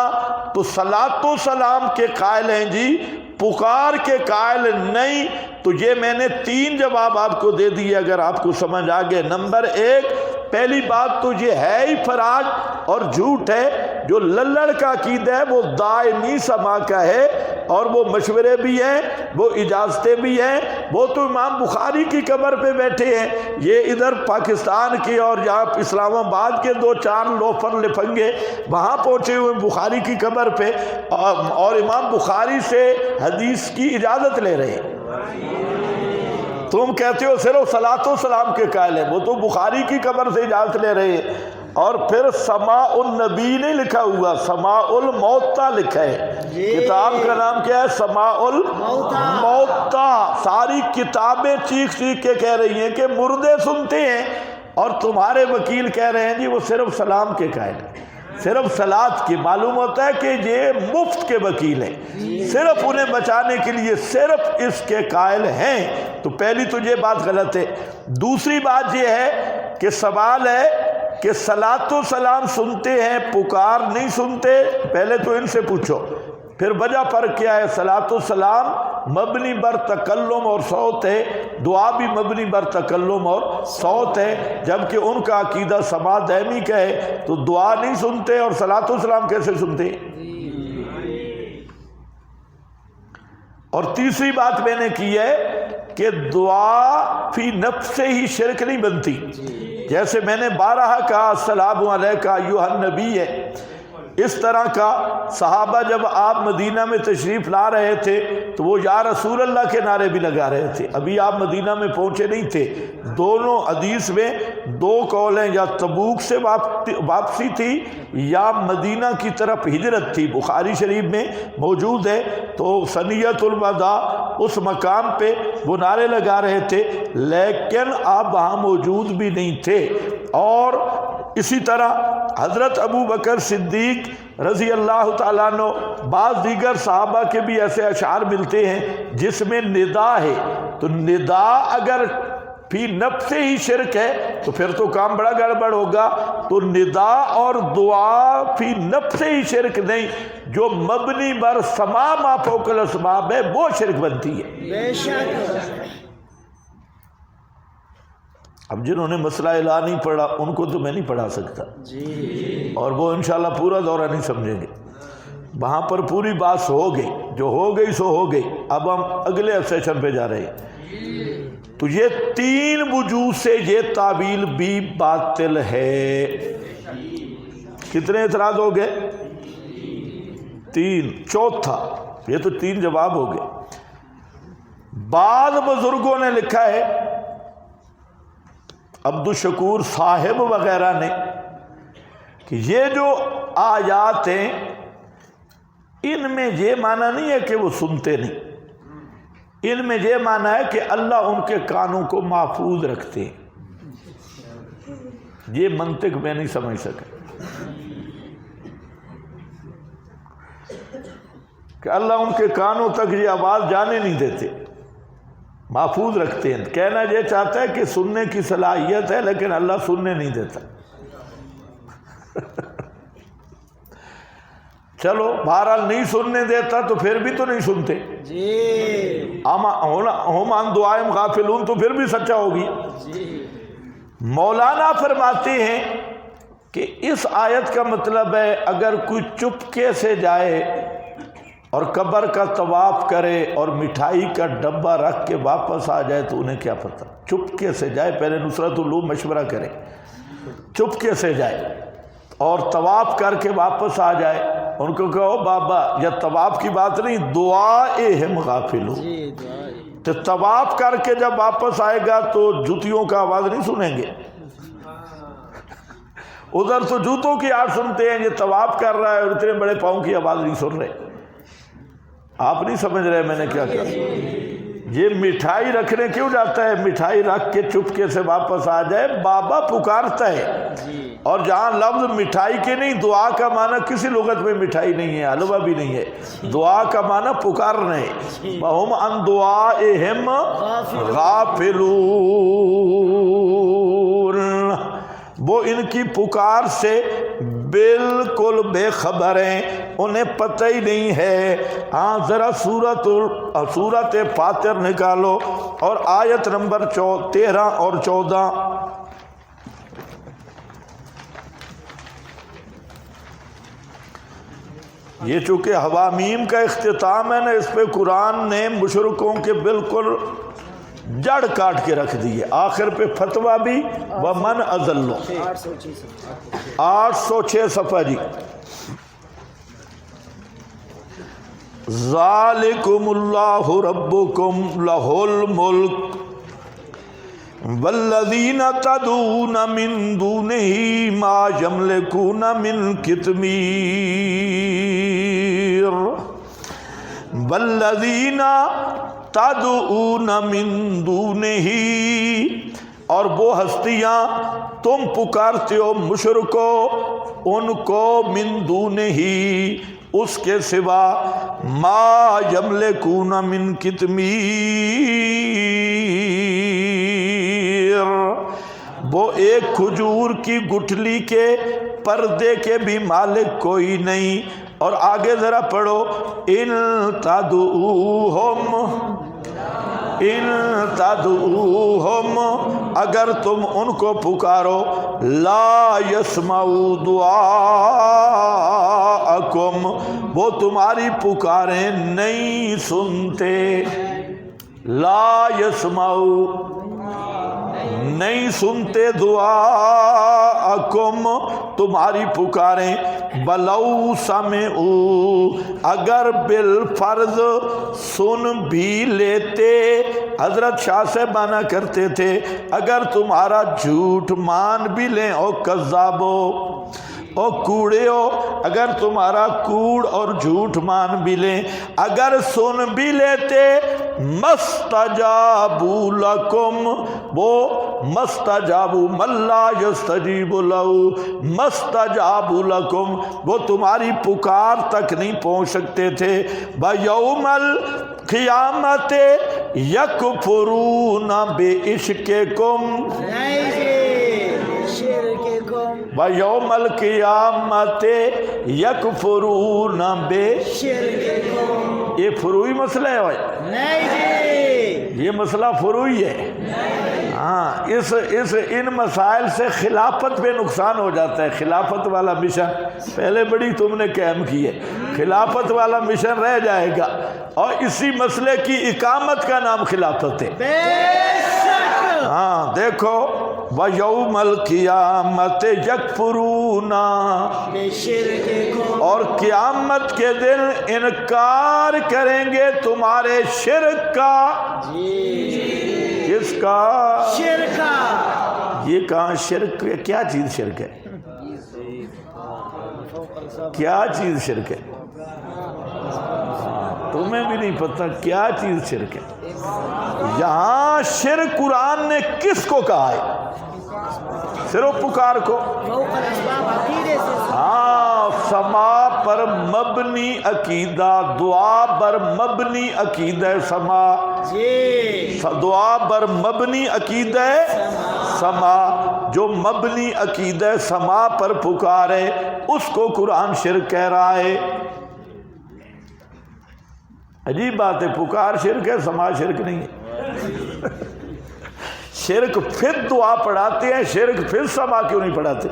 S1: تو صلاۃ و سلام کے قائل ہیں جی، پکار کے قائل نہیں. تو یہ میں نے 3 جواب آپ کو دے دیے اگر آپ کو سمجھ آ گئے. نمبر 1، پہلی بات تو یہ ہے ہی فراڈ اور جھوٹ ہے جو للڑ کا عقیدہ ہے وہ دائمی سما کا ہے، اور وہ مشورے بھی ہیں، وہ اجازتیں بھی ہیں، وہ تو امام بخاری کی قبر پہ بیٹھے ہیں، یہ ادھر پاکستان کے اور یہاں اسلام آباد کے 2-4 لوفر لفنگے وہاں پہنچے ہوئے بخاری کی قبر پہ، اور امام بخاری سے حدیث کی اجازت لے رہے ہیں۔ تم کہتے ہو صرف صلاۃ و سلام کے قائل ہیں، وہ تو بخاری کی قبر سے اجازت لے رہے ہیں۔ اور پھر سماع النبی نہیں لکھا ہوا، سماع الموتا لکھا ہے۔ کتاب کا نام کیا ہے؟ سماع الموتا۔ ساری کتابیں چیخ چیخ کے کہہ رہی ہیں کہ مردے سنتے ہیں، اور تمہارے وکیل کہہ رہے ہیں جی وہ صرف سلام کے قائل ہیں، صرف صلاۃ کی۔ معلوم ہوتا ہے کہ یہ مفت کے وکیل ہیں، صرف انہیں بچانے کے لیے صرف اس کے قائل ہیں۔ تو پہلی تو یہ بات غلط ہے۔ دوسری بات یہ ہے کہ سوال ہے کہ صلاۃ و سلام سنتے ہیں، پکار نہیں سنتے، پہلے تو ان سے پوچھو۔ پھر وجہ پر کیا ہے؟ صلاۃ و سلام مبنی بر تکلم اور صوت ہے، دعا بھی مبنی بر تکلم اور صوت ہے، جبکہ ان کا عقیدہ سماع دائمی کا ہے، تو دعا نہیں سنتے اور صلاۃ و سلام کیسے سنتے؟ اور تیسری بات میں نے کی ہے کہ دعا فی نفس ہی شرک نہیں بنتی، جیسے میں نے بارہا کہا السلام علیکہ ایھا النبی ہے، اس طرح کا صحابہ جب آپ مدینہ میں تشریف لا رہے تھے تو وہ یا رسول اللہ کے نعرے بھی لگا رہے تھے، ابھی آپ مدینہ میں پہنچے نہیں تھے۔ دونوں حدیث میں 2 قول ہیں، یا تبوک سے واپسی تھی یا مدینہ کی طرف ہجرت تھی، بخاری شریف میں موجود ہے۔ تو ثنیۃ الوداع اس مقام پہ وہ نعرے لگا رہے تھے، لیکن آپ وہاں موجود بھی نہیں تھے۔ اور اسی طرح حضرت ابو بکر صدیق رضی اللہ تعالیٰ عنہ، بعض دیگر صحابہ کے بھی ایسے اشعار ملتے ہیں جس میں ندا ہے، تو ندا اگر فی نفس ہی شرک ہے تو پھر تو کام بڑا گڑبڑ ہوگا۔ تو ندا اور دعا فی نفس ہی شرک نہیں، جو مبنی بر سماع ما فوق الاسباب ہے وہ شرک بنتی ہے۔
S2: بے شک۔
S1: اب جنہوں نے مسئلہ الہ نہیں پڑھا ان کو تو میں نہیں پڑھا سکتا، اور وہ انشاءاللہ پورا دورہ نہیں سمجھیں گے، وہاں پر پوری بات ہو گئی، جو ہو گئی سو ہو گئی۔ اب ہم اگلے سیشن پہ جا رہے ہیں۔ تو یہ 3 وجوہ سے یہ تعویل بھی باطل ہے۔ کتنے اعتراض ہو گئے؟ 3۔ چوتھا، یہ تو 3 جواب ہو گئے۔ بعض بزرگوں نے لکھا ہے، عبد الشکور صاحب وغیرہ نے، کہ یہ جو آیات ہیں ان میں یہ معنی نہیں ہے کہ وہ سنتے نہیں، ان میں یہ معنی ہے کہ اللہ ان کے کانوں کو محفوظ رکھتے ہیں۔ یہ منطق میں نہیں سمجھ سکا کہ اللہ ان کے کانوں تک یہ آواز جانے نہیں دیتے، محفوظ رکھتے ہیں۔ کہنا یہ چاہتا ہے کہ سننے کی صلاحیت ہے لیکن اللہ سننے نہیں دیتا۔ چلو بہرحال نہیں سننے دیتا تو پھر بھی تو نہیں سنتے
S2: جی،
S1: ہم عن دعائم غافلون، تو پھر بھی سچا ہوگی۔ مولانا فرماتے ہیں کہ اس آیت کا مطلب ہے اگر کوئی چپکے سے جائے اور قبر کا طواف کرے اور مٹھائی کا ڈبہ رکھ کے واپس آ جائے تو انہیں کیا پتہ؟ چپکے سے جائے، پہلے نصرت العلوم مشورہ کرے، چپکے سے جائے اور طواف کر کے واپس آ جائے، ان کو کہو بابا یہ طواف کی بات نہیں، دعائہم غافلون۔ تو طواف کر کے جب واپس آئے گا تو جوتیوں کا آواز نہیں سنیں گے، ادھر تو جوتوں کی آواز سنتے ہیں، یہ طواف کر رہا ہے اور اتنے بڑے پاؤں کی آواز نہیں سن رہے۔ آپ نہیں سمجھ رہے میں نے کیا کہا؟ یہ مٹھائی رکھنے کیوں جاتا ہے؟ مٹھائی رکھ کے چپکے سے واپس آ جائے، بابا پکارتا ہے۔ اور جہاں لفظ مٹھائی کے نہیں، دعا کا معنی کسی لغت میں مٹھائی نہیں ہے، حلوہ بھی نہیں ہے، دعا کا معنی پکارنا ہے۔ وَهُمْ عَنْ دُعَائِهِمْ غَافِلُونَ، وہ ان کی پکار سے بالکل بے خبر ہیں، انہیں پتہ ہی نہیں ہے۔ ہاں ذرا سورت فاطر نکالو اور آیت نمبر 13 اور 14۔ یہ چونکہ حوامیم کا اختتام ہے نا، اس پہ قرآن نے مشرکوں کے بالکل جڑ کاٹ کے رکھ دی ہے. آخر پہ فتویٰ بھی ومن اضل. 806 صفحہ جی. ذالکم اللہ ربکم لہ الملک والذین تدعون من دونہ ما یملکون من قطمیر والذین تدعون من دونہ، اور وہ ہستیاں تم پکارتے ہو مشرکو ان کو، من دونہ اس کے سوا، ما یملکون من قطمیر وہ ایک کھجور کی گٹھلی کے پردے کے بھی مالک کوئی نہیں. اور آگے ذرا پڑھو، ان تدعوہم، ان تدعوہم اگر تم ان کو پکارو، لا یسمعوا دعاءکم وہ تمہاری پکاریں نہیں سنتے. لا یسمعوا نہیں سنتے، دعاءکم تمہاری پکاریں، بلو سمعوا اگر بالفرض سن بھی لیتے. حضرت شاہ سے مانا کرتے تھے اگر تمہارا جھوٹ مان بھی لیں او کذابو او کوڑے ہو، اگر تمہارا کوڑ اور جھوٹ مان بھی لیں، اگر سن بھی لیتے، مستجابو لکم وہ مستجابو من لا یستجیب لہو، مستجابو لکم وہ تمہاری پکار تک نہیں پہنچ سکتے تھے. بیوم القیامت یکفرون بعشقکم وَيَوْمَ الْقِيَامَةِ يَكْفُرُونَ بِشِرْكِكُمْ. یہ فروعی مسئلہ ہے بھائی؟ نہیں جی، یہ مسئلہ فروعی ہے. ہاں ان مسائل سے خلافت پہ نقصان ہو جاتا ہے. خلافت والا مشن پہلے بڑی تم نے قائم کی ہے، خلافت والا مشن رہ جائے گا، اور اسی مسئلے کی اقامت کا نام خلافت ہے. ہاں دیکھو، وَيَوْمَ الْقِيَامَةِ يَكْفُرُونَ اور قیامت کے دن انکار کریں گے تمہارے شرک کا. کس کا؟ شرک کا. یہ کہاں شرک ہے؟ کیا چیز شرک ہے؟ کیا چیز شرک ہے؟ تمہیں بھی نہیں پتہ کیا چیز شرک ہے. یہاں شرک قرآن نے کس کو کہا ہے؟ صرف پکار کو. ہاں، سما پر مبنی عقیدہ، دعا پر مبنی عقیدہ سما، دعا پر مبنی عقیدہ سما، جو مبنی عقیدہ سما پر پکارے اس کو قرآن شرک کہہ رہا ہے. عجیب بات ہے، پکار شرک ہے، سما شرک نہیں ہے. شرک پھر دعا پڑھاتے ہیں، شرک پھر سما کیوں نہیں پڑھاتے؟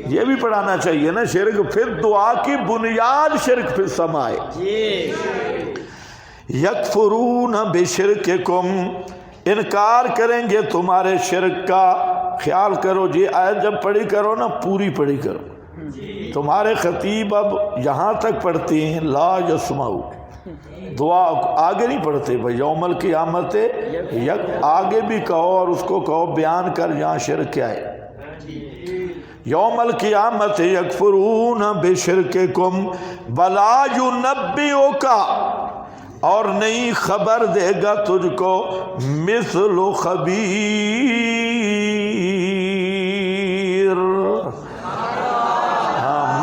S1: یہ بھی پڑھانا چاہیے نا. شرک پھر دعا کی بنیاد شرک پھر سما ہے. یکفرون بشرککم انکار کریں گے تمہارے شرک کا. خیال کرو جی، آیت جب پڑھی کرو نا پوری پڑھی کرو. تمہارے خطیب اب یہاں تک پڑھتے ہیں لا یسمعوا، دعا آگے نہیں پڑھتے بھائی. یوم القیامت آگے بھی کہو اور اس کو کہو بیان کر یہاں شرک کیا ہے. یوم القیامت یکفرون بشرککم ولا ینبئک اور نہیں خبر دے گا تجھ کو مثل خبیر.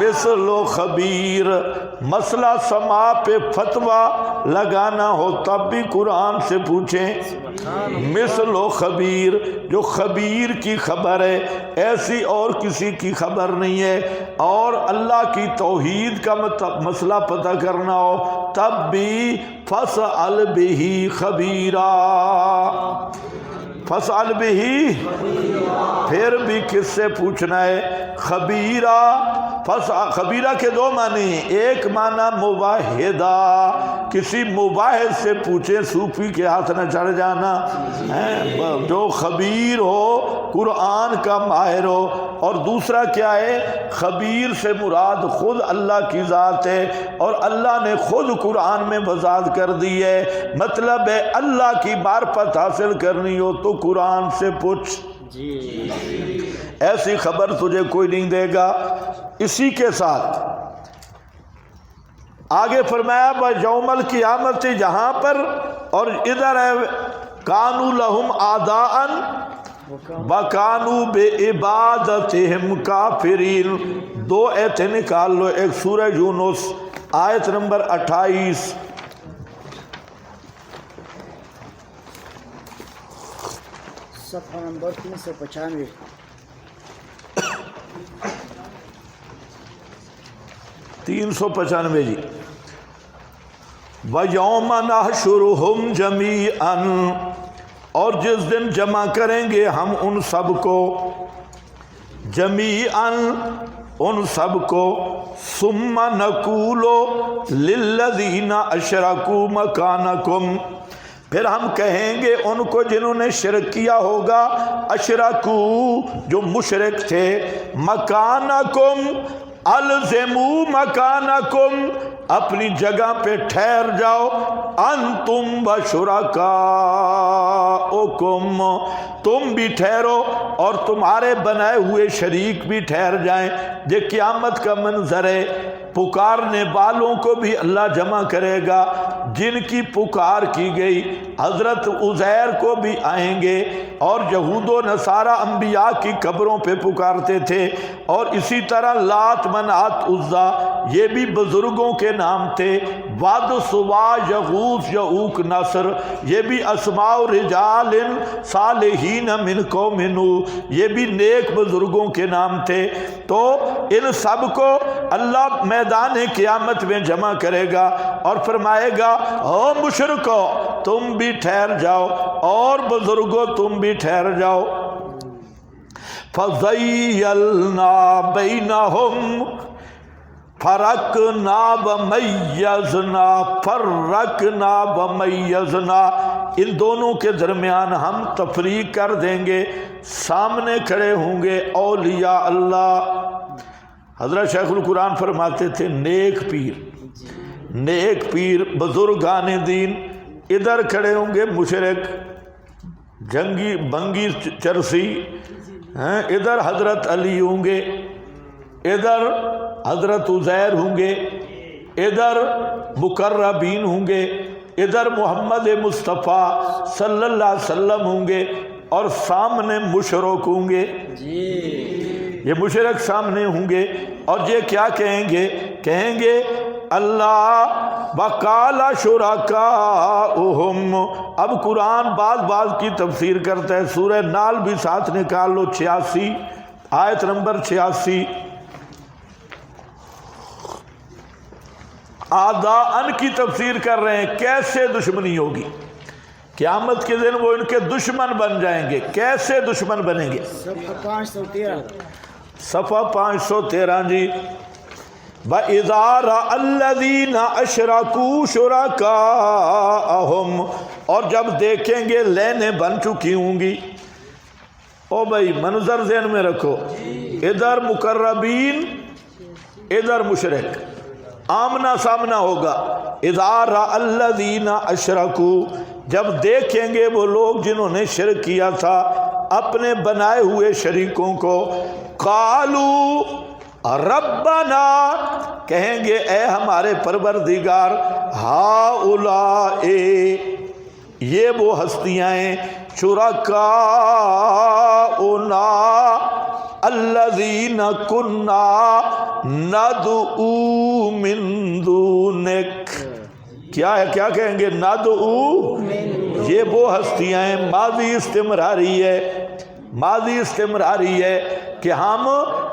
S1: مثل خبیر، مسئلہ سما پہ فتویٰ لگانا ہو تب بھی قرآن سے پوچھیں. مثل خبیر، جو خبیر کی خبر ہے، ایسی اور کسی کی خبر نہیں ہے. اور اللہ کی توحید کا مسئلہ پتہ کرنا ہو تب بھی فاسأل بہ خبیرا. فاسأل بہ پھر بھی کس سے پوچھنا ہے؟ خبیرا، خبیرہ کے دو معنی ہیں، ایک معنی مباہدہ، کسی مباہد سے پوچھے، صوفی کے ہاتھ نہ چڑھ جانا، جو خبیر ہو، قرآن کا ماہر ہو۔ اور دوسرا کیا ہے؟ خبیر سے مراد خود اللہ کی ذات ہے، اور اللہ نے خود قرآن میں وضاحت کر دی ہے، مطلب ہے اللہ کی معرفت حاصل کرنی ہو تو قرآن سے پوچھ، ایسی خبر تجھے کوئی نہیں دے گا۔ اسی کے ساتھ آگے فرمایا یوم القیامت، جہاں پر، اور ادھر ہے کانوا لہم اعداء وکانوا بعبادتہم کافرین۔ دو ایتیں نکال لو، ایک سورہ یونس آیت نمبر 28،
S2: صفحہ نمبر 395۔
S1: 395 جی۔ وَيَوْمَ نَحْشُرُهُمْ جَمِيعًا، اور جس دن جمع کریں گے ہم ان سب کو، جمیعاً ان سب کو، ثُمَّ نَقُولُ لِلَّذِينَ أَشْرَكُوا مَكَانَكُمْ، پھر ہم کہیں گے ان کو جنہوں نے شرک کیا ہوگا، اشرکو جو مشرک تھے، مکانکم الزموا مکانکم اپنی جگہ پہ ٹھہر جاؤ، انتم و شرکاؤکم تم بھی ٹھہرو اور تمہارے بنائے ہوئے شریک بھی ٹھہر جائیں۔ یہ قیامت کا منظر ہے، پکارنے والوں کو بھی اللہ جمع کرے گا، جن کی پکار کی گئی حضرت عزیر کو بھی آئیں گے، اور یہود و نصارہ انبیاء کی قبروں پہ پکارتے تھے، اور اسی طرح لات منات عزا یہ بھی بزرگوں کے نام تھے، واد سوا یغوث یعوق نصر یہ بھی اسماء رجال صالحین من قوم نوح یہ بھی نیک بزرگوں کے نام تھے۔ تو ان سب کو اللہ میدان قیامت میں جمع کرے گا اور فرمائے گا او مشرکو تم بھی ٹھہر جاؤ اور بزرگوں تم بھی ٹھہر جاؤ۔ فَزَيَّلْنَا بَيْنَهُمْ فرقنا ومیزنا فرقنا ومیزنا، ان دونوں کے درمیان ہم تفریق کر دیں گے، سامنے کھڑے ہوں گے اولیاء اللہ۔ حضرت شیخ القرآن فرماتے تھے نیک پیر بزرگان دین ادھر کھڑے ہوں گے مشرک جنگی بنگی چرسی، ادھر حضرت علی ہوں گے، ادھر حضرت عزیر ہوں گے، ادھر مقربین ہوں گے، ادھر محمد مصطفیٰ صلی اللہ علیہ وسلم ہوں گے، اور سامنے مشرک ہوں گے۔ یہ مشرک سامنے ہوں گے اور یہ کیا کہیں گے؟ کہیں گے اللہ وقال شرکاؤہم۔ اب قرآن بعض کی تفسیر کرتا ہے، سورہ نال بھی ساتھ نکال لو، 86 آیت نمبر 86۔ آداءن کی تفسیر کر رہے ہیں، کیسے دشمنی ہوگی قیامت کے دن، وہ ان کے دشمن بن جائیں گے۔ کیسے دشمن بنیں گے؟ صفحہ 513 جی۔ وَإِذَا رَأَى الَّذِينَ أَشْرَكُوا شُرَكَاءَهُمْ، اور جب دیکھیں گے لینیں بن چکی ہوں گی۔ او بھائی منظر ذہن میں رکھو، ادھر مقربین ادھر مشرک، آمنا سامنا ہوگا۔ اذا رأى الذین اشرکوا، جب دیکھیں گے وہ لوگ جنہوں نے شرک کیا تھا اپنے بنائے ہوئے شریکوں کو، قالوا ربنا، کہیں گے اے ہمارے پروردگار، ہؤلاء یہ وہ ہستیاں ہیں، شرکاؤنا الذین کنا ندعو من دونک۔ کیا ہے؟ کیا کہیں گے؟ ندعو، یہ وہ ہستیاں ہیں، ماضی استمراری ہے کہ ہم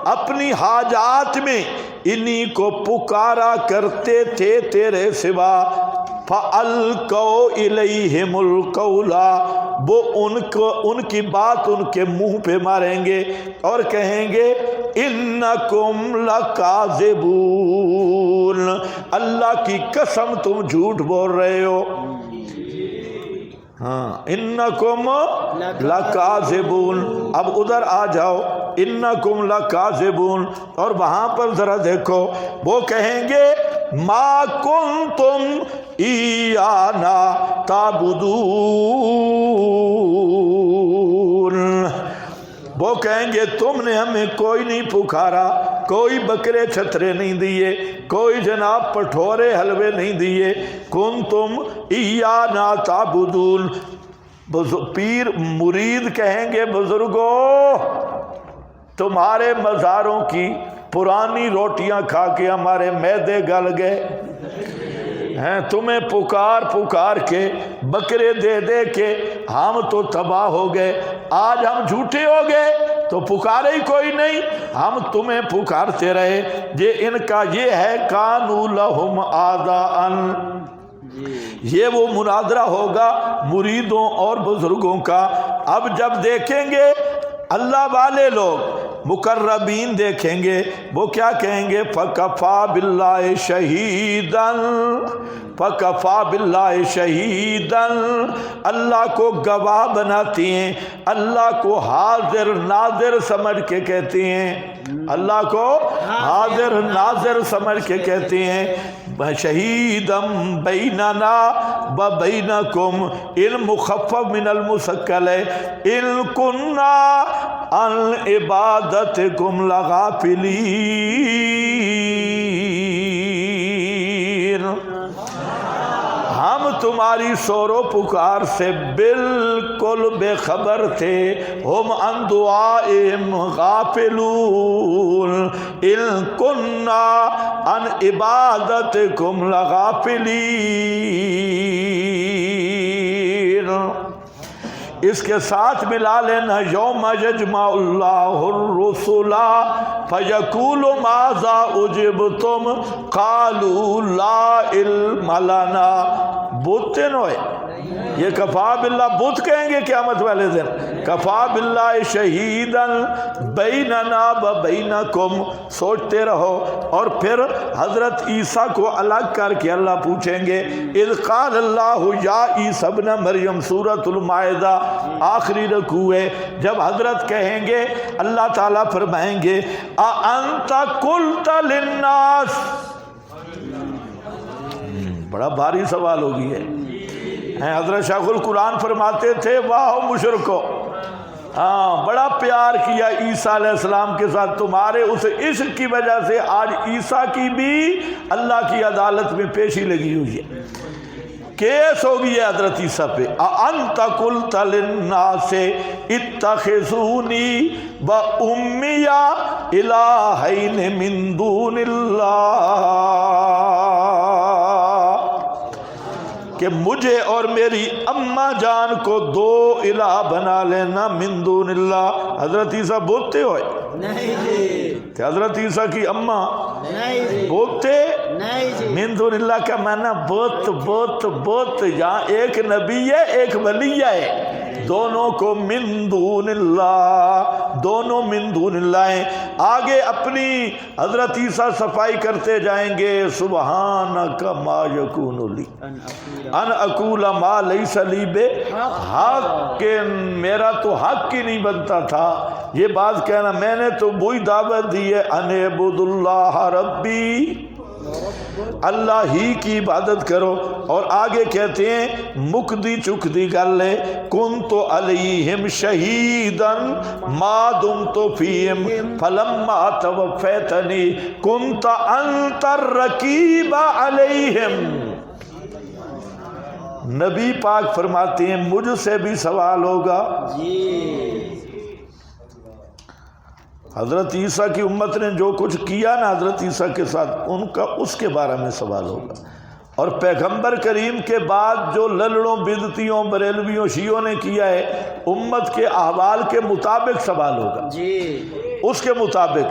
S1: اپنی حاجات میں انہی کو پکارا کرتے تھے تیرے سوا۔ فَأَلْقَوْا إِلَيْهِمُ الْقَوْلَ، وہ ان کی بات ان کے منہ پہ ماریں گے اور کہیں گے انکم لکاذبون، اللہ کی قسم تم جھوٹ بول رہے ہو. ہاں انکم لکاذبون. اب ادھر آ جاؤ، انکم لکاذبون، اور وہاں پر ذرا دیکھو، وہ کہیں گے ما کنتم ایانا تعبدون. وہ کہیں گے تم نے ہمیں کوئی نہیں پکارا، کوئی بکرے چھترے نہیں دیے، کوئی جناب پٹھورے حلوے نہیں دیے. کنتم ایانا تعبدون. پیر مرید کہیں گے بزرگوں تمہارے مزاروں کی پرانی روٹیاں کھا کے ہمارے معدے گل گئے ہیں، تمہیں پکار پکار کے بکرے دے دے کے ہم تو تباہ ہو گئے. آج ہم جھوٹے ہو گئے تو پکارے ہی کوئی نہیں، ہم تمہیں پکارتے رہے. یہ ان کا یہ ہے کانوا لہم اعداء. یہ وہ مناظرہ ہوگا مریدوں اور بزرگوں کا. اب جب دیکھیں گے اللہ والے لوگ مقربین دیکھیں گے، وہ کیا کہیں گے؟ فَكَفَى بِاللَّهِ شَهِيدًا، فَكَفَى بِاللَّهِ شَهِيدًا. اللہ کو گواہ بناتی ہیں، اللہ کو حاضر ناظر سمجھ کے کہتی ہیں، اللہ کو حاضر ناظر سمجھ کے کہتی ہیں. شہیدم بیننا و بینکم، ان مخفف من المثقل ہے، ان کننا عن عبادتکم لغافلین. ہم تمہاری شور و پکار سے بالکل بے خبر تھے. ہم عن دعائہم غافلون، ان کننا عن عبادتکم لغافلین. اس کے ساتھ ملا لینا یوم یجمع اللہ الرسل فیقول ماذا اجبتم قالوا لا علم لنا. بوتن ہوئے یہ کفا باللہ بت کہیں گے قیامت والے دن. کفا باللہ شہیدن بیننا و بینکم. سوچتے رہو. اور پھر حضرت عیسیٰ کو الگ کر کے اللہ پوچھیں گے اذ قال اللہ یا عیسیٰ ابن مریم، سورۃ المائدہ آخری رکوع ہے. جب حضرت کہیں گے اللہ تعالیٰ فرمائیں گے اَأَنْتَ قُلْتَ لِلنَّاسِ. بڑا بھاری سوال ہو گئی ہے. حضرت شیخ القرآن فرماتے تھے واہ مشرکو، ہاں بڑا پیار کیا عیسیٰ علیہ السلام کے ساتھ، تمہارے اس عشق کی وجہ سے آج عیسیٰ کی بھی اللہ کی عدالت میں پیشی لگی ہوئی ہے، کیس ہوگی ہے حضرت عیسیٰ پہ. اَأَنْتَ قُلْتَ لِلنَّاسِ اتَّخِذُونِي وَأُمِّيَ إِلَٰهَيْنِ مِن دُونِ اللَّهِ، کہ مجھے اور میری اماں جان کو دو الہ بنا لینا من دون اللہ. حضرت عیسیٰ بولتے ہوئے نہیں کہ حضرت عیسیٰ کی اماں بولتے من دون اللہ کا معنی بت بت بت. یہاں ایک نبی ہے ایک ولی ہے، دونوں کو من دون اللہ، دونوں من دون اللہ ہیں. آگے اپنی حضرت عیسیٰ صفائی کرتے جائیں گے سبحانک ما یکون لی ان اقول ما لیس لی بحق، کہ میرا تو حق ہی نہیں بنتا تھا یہ بات کہنا. میں نے تو وہی دعوت دی ہے ان اعبد اللہ ربی، اللہ ہی کی عبادت کرو. اور آگے کہتے ہیں مکدی چکدی گل ہے کنت علیہم شہیدن ما دمت فیہم فلما توفیتنی کنت انت الرقیب علیہم. نبی پاک فرماتے ہیں مجھ سے بھی سوال ہوگا. حضرت عیسیٰ کی امت نے جو کچھ کیا نا حضرت عیسیٰ کے ساتھ، ان کا اس کے بارے میں سوال ہوگا. اور پیغمبر کریم کے بعد جو للڑوں بدعتیوں بریلویوں شیعوں نے کیا ہے، امت کے احوال کے مطابق سوال ہوگا اس کے مطابق.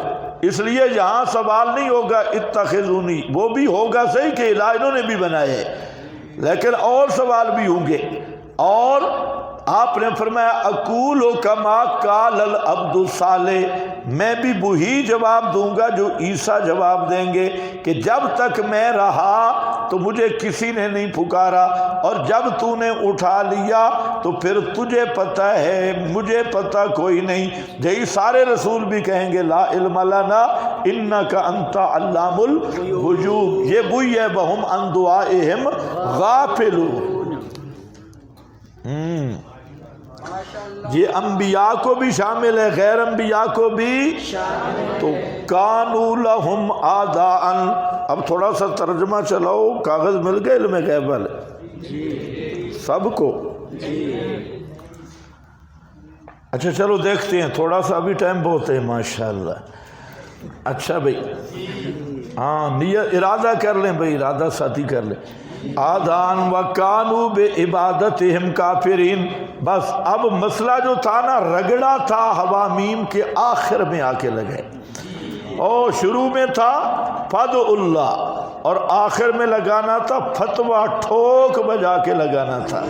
S1: اس لیے یہاں سوال نہیں ہوگا اتخذونی، وہ بھی ہوگا صحیح کہ الہ انہوں نے بھی بنائے ہے، لیکن اور سوال بھی ہوں گے. اور آپ نے فرمایا اقول کما قال العبد الصالح، میں بھی وہی جواب دوں گا جو عیسیٰ جواب دیں گے کہ جب تک میں رہا تو مجھے کسی نے نہیں پکارا، اور جب تو نے اٹھا لیا تو پھر تجھے پتہ ہے مجھے پتہ کوئی نہیں۔ یہی سارے رسول بھی کہیں گے لا علم لنا انک انت علام الغیوب، یہ وہی ہے وہم عن دعائہم غافلون۔ یہ انبیاء کو بھی شامل ہے، غیر انبیاء کو بھی۔ تو کانوا لہم اعداء، اب تھوڑا سا ترجمہ چلاؤ، کاغذ مل گئے علم غیب والے سب کو؟ اچھا چلو دیکھتے ہیں، تھوڑا سا ابھی ٹائم بہت ہے ماشاءاللہ۔ اچھا بھائی، ہاں نیت ارادہ کر لیں بھائی، ارادہ ساتھی کر لیں۔ آدان وکانو بعبادتہم کافرین، بس اب مسئلہ جو تھا نا رگڑا تھا حوامیم کے آخر میں آ کے لگے، اور شروع میں تھا فدع اللہ اور آخر میں لگانا تھا فتویٰ، ٹھوک بجا کے لگانا تھا،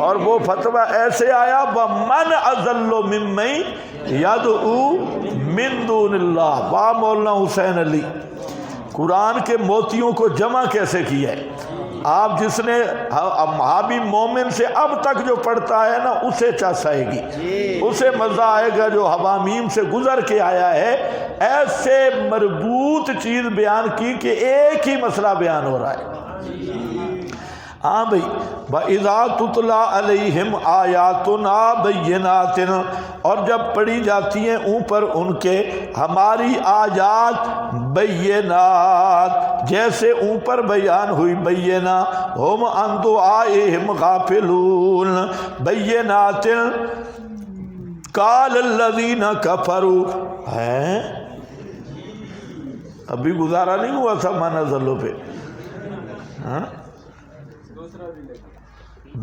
S1: اور وہ فتویٰ ایسے آیا وَمَنْ أَضَلُّ مِمَّن يَدْعُو مِن دُونِ اللَّهِ۔ واہ مولانا حسین علی، قرآن کے موتیوں کو جمع کیسے کیا ہے آپ؟ جس نے حابی مومن سے اب تک جو پڑھتا ہے نا اسے چس آئے گی، اسے مزہ آئے گا جو حوامیم سے گزر کے آیا ہے۔ ایسے مربوط چیز بیان کی کہ ایک ہی مسئلہ بیان ہو رہا ہے۔ ہاں بھئی، وَإِذَا تُتْلَى عَلَيْهِمْ آيَاتُنَا بَيِّنَاتٍ، اور جب پڑھی جاتی ہیں اوپر ان کے ہماری آیات بینات، جیسے اوپر بیان ہوئی بینہ، ہم عن دعائہم غافلون، بینات قال الذین کفروا، ہیں ابھی گزارا نہیں ہوا تھا مانا ذلو پہ، ہاں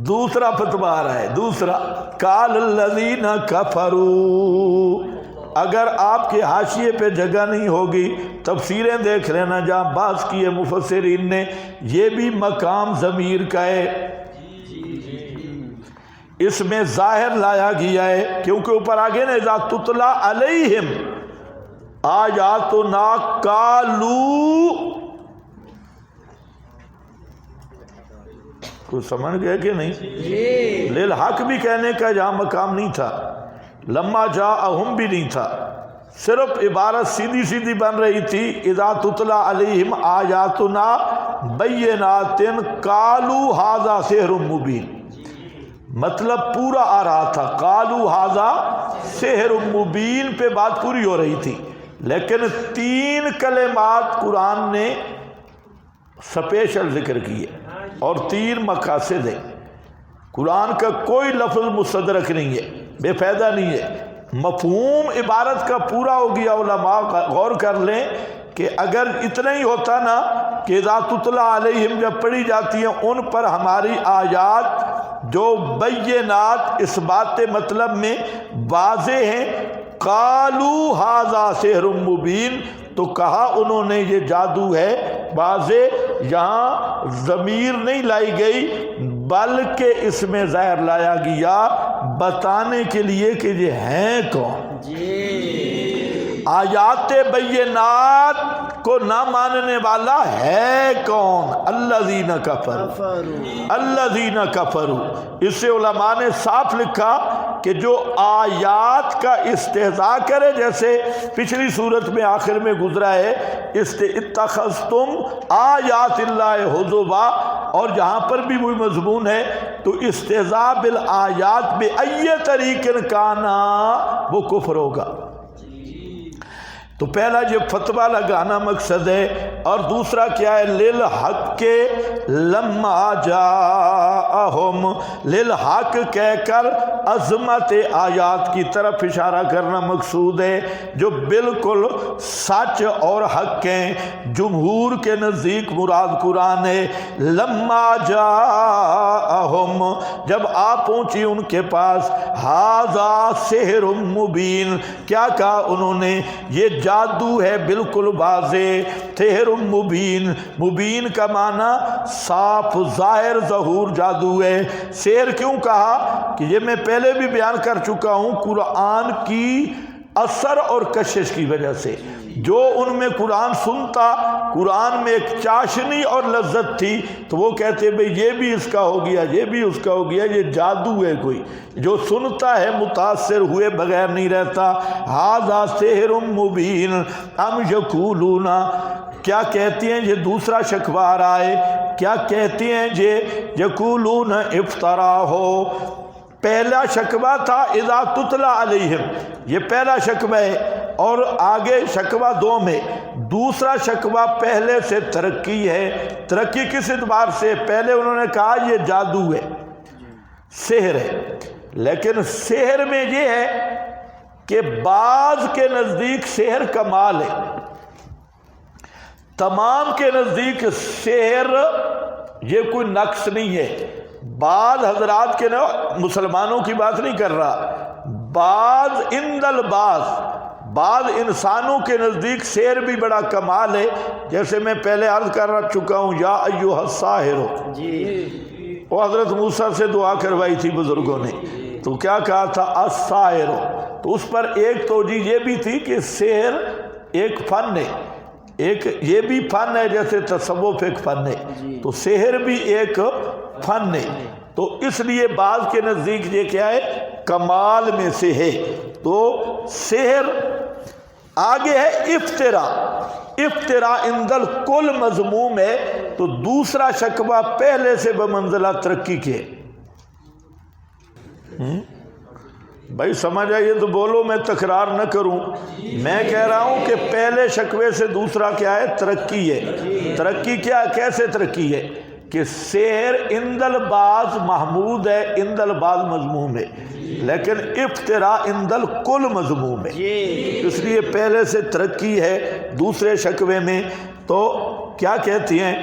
S1: دوسرا فتویٰ آ رہا ہے، دوسرا قال الذین کفروا۔ اگر آپ کے حاشیے پہ جگہ نہیں ہوگی تفسیریں دیکھ لینا جہاں بحث کی ہے مفسرین نے، یہ بھی مقام ضمیر کا ہے، اس میں ظاہر لایا گیا ہے کیونکہ اوپر آگے نا اذا تتلی علیہم آیاتنا قالوا، کوئی سمجھ گیا کہ نہیں؟ للحق بھی کہنے کا جہاں مقام نہیں تھا، لما جاءہم بھی نہیں تھا، صرف عبارت سیدھی سیدھی بن رہی تھی اذا تتلی علیہم آیاتنا بینات قالوا ھذا سحر مبین، مطلب پورا آ رہا تھا قالوا ھذا سحر مبین پہ بات پوری ہو رہی تھی، لیکن 3 کلمات قرآن نے سپیشل ذکر کیے اور 3 مقاصد ہیں۔ قرآن کا کوئی لفظ مستدرک نہیں ہے، بے فائدہ نہیں ہے، مفہوم عبارت کا پورا ہو گیا۔ علماء غور کر لیں کہ اگر اتنا ہی ہوتا نا کہ اذا تتلی علیہم جب پڑھی جاتی ہیں ان پر ہماری آیات جو بینات اس بات مطلب میں واضح ہیں، قالوا ھذا سحر مبین، تو کہا انہوں نے یہ جادو ہے، واضح یہاں ضمیر نہیں لائی گئی بلکہ اس میں ظاہر لایا گیا بتانے کے لیے کہ یہ ہیں کون۔ آیات بینات کو نہ ماننے والا ہے کون؟ الذین کفروا، الذین کفروا۔ اس سے علماء نے صاف لکھا کہ جو آیات کا استہزاء کرے، جیسے پچھلی صورت میں آخر میں گزرا ہے اتخذتم آیات اللہ حضوا، اور جہاں پر بھی وہی مضمون ہے، تو استہزاء بالآیات بأی طریق کانا، وہ کفر ہوگا۔ تو پہلا یہ فتویٰ لگانا مقصد ہے، اور دوسرا کیا ہے؟ للحق کے لما جاءہم، للحق کہہ کر عظمت آیات کی طرف اشارہ کرنا مقصود ہے جو بالکل سچ اور حق ہیں۔ جمہور کے نزدیک مراد قرآن ہے۔ لما جاءہم، جب آ پہنچی ان کے پاس، ھذا سحر مبین، کیا کہا انہوں نے؟ یہ جادو ہے بالکل واضح، سحر مبین، مبین کا معنی صاف ظاہر ظہور جادو ہے۔ سحر کیوں کہا کہ یہ میں پہلے بھی بیان کر چکا ہوں، قرآن کی اثر اور کشش کی وجہ سے جو ان میں قرآن سنتا، قرآن میں ایک چاشنی اور لذت تھی، تو وہ کہتے بھئی یہ بھی اس کا ہو گیا، یہ بھی اس کا ہو گیا، یہ جادو ہے کوئی جو سنتا ہے متاثر ہوئے بغیر نہیں رہتا۔ ھذا سحر مبین ام یقولون، کیا کہتی ہیں یہ دوسرا شکوہ آ رہا ہے، کیا کہتی ہیں یہ یقولون افطرا ہو۔ پہلا شکوہ تھا اذا تتلا علیہم، یہ پہلا شکوہ ہے، اور آگے شکوہ 2 میں دوسرا شکوہ پہلے سے ترقی ہے۔ ترقی کس اعتبار سے؟ پہلے انہوں نے کہا یہ جادو ہے، سحر ہے، لیکن سحر میں یہ ہے کہ بعض کے نزدیک سحر کمال ہے، تمام کے نزدیک سحر یہ کوئی نقص نہیں ہے۔ بعض حضرات کے نا، مسلمانوں کی بات نہیں کر رہا، بعض انسانوں کے نزدیک سحر بھی بڑا کمال ہے، جیسے میں پہلے عرض کر چکا ہوں، یا ایھا الساحر، وہ حضرت موسیٰ سے دعا کروائی تھی بزرگوں نے، تو کیا کہا تھا؟ الساحر۔ تو اس پر ایک توجہ یہ بھی تھی کہ سحر ایک فن ہے، ایک یہ بھی فن ہے، جیسے تصوف ایک فن ہے، تو سحر بھی ایک فن ہے، تو اس لیے بعض کے نزدیک یہ کیا ہے؟ کمال میں سے ہے۔ تو سحر آگے ہے افطرا، افطرا اندل کل مذموم ہے، تو دوسرا شکوہ پہلے سے بمنزلہ ترقی کے۔ بھائی سمجھ آئیے تو بولو، میں تکرار نہ کروں۔ میں کہہ رہا ہوں کہ پہلے شکوے سے دوسرا کیا ہے؟ ترقی ہے۔ ترقی کیا؟ کیسے ترقی ہے؟ کہ سحر اندل بعض محمود ہے، اندل بعض مذموم ہے، لیکن افطرا اندل کل مذموم ہے، اس لیے پہلے سے ترقی ہے۔ دوسرے شکوے میں تو کیا کہتی ہیں؟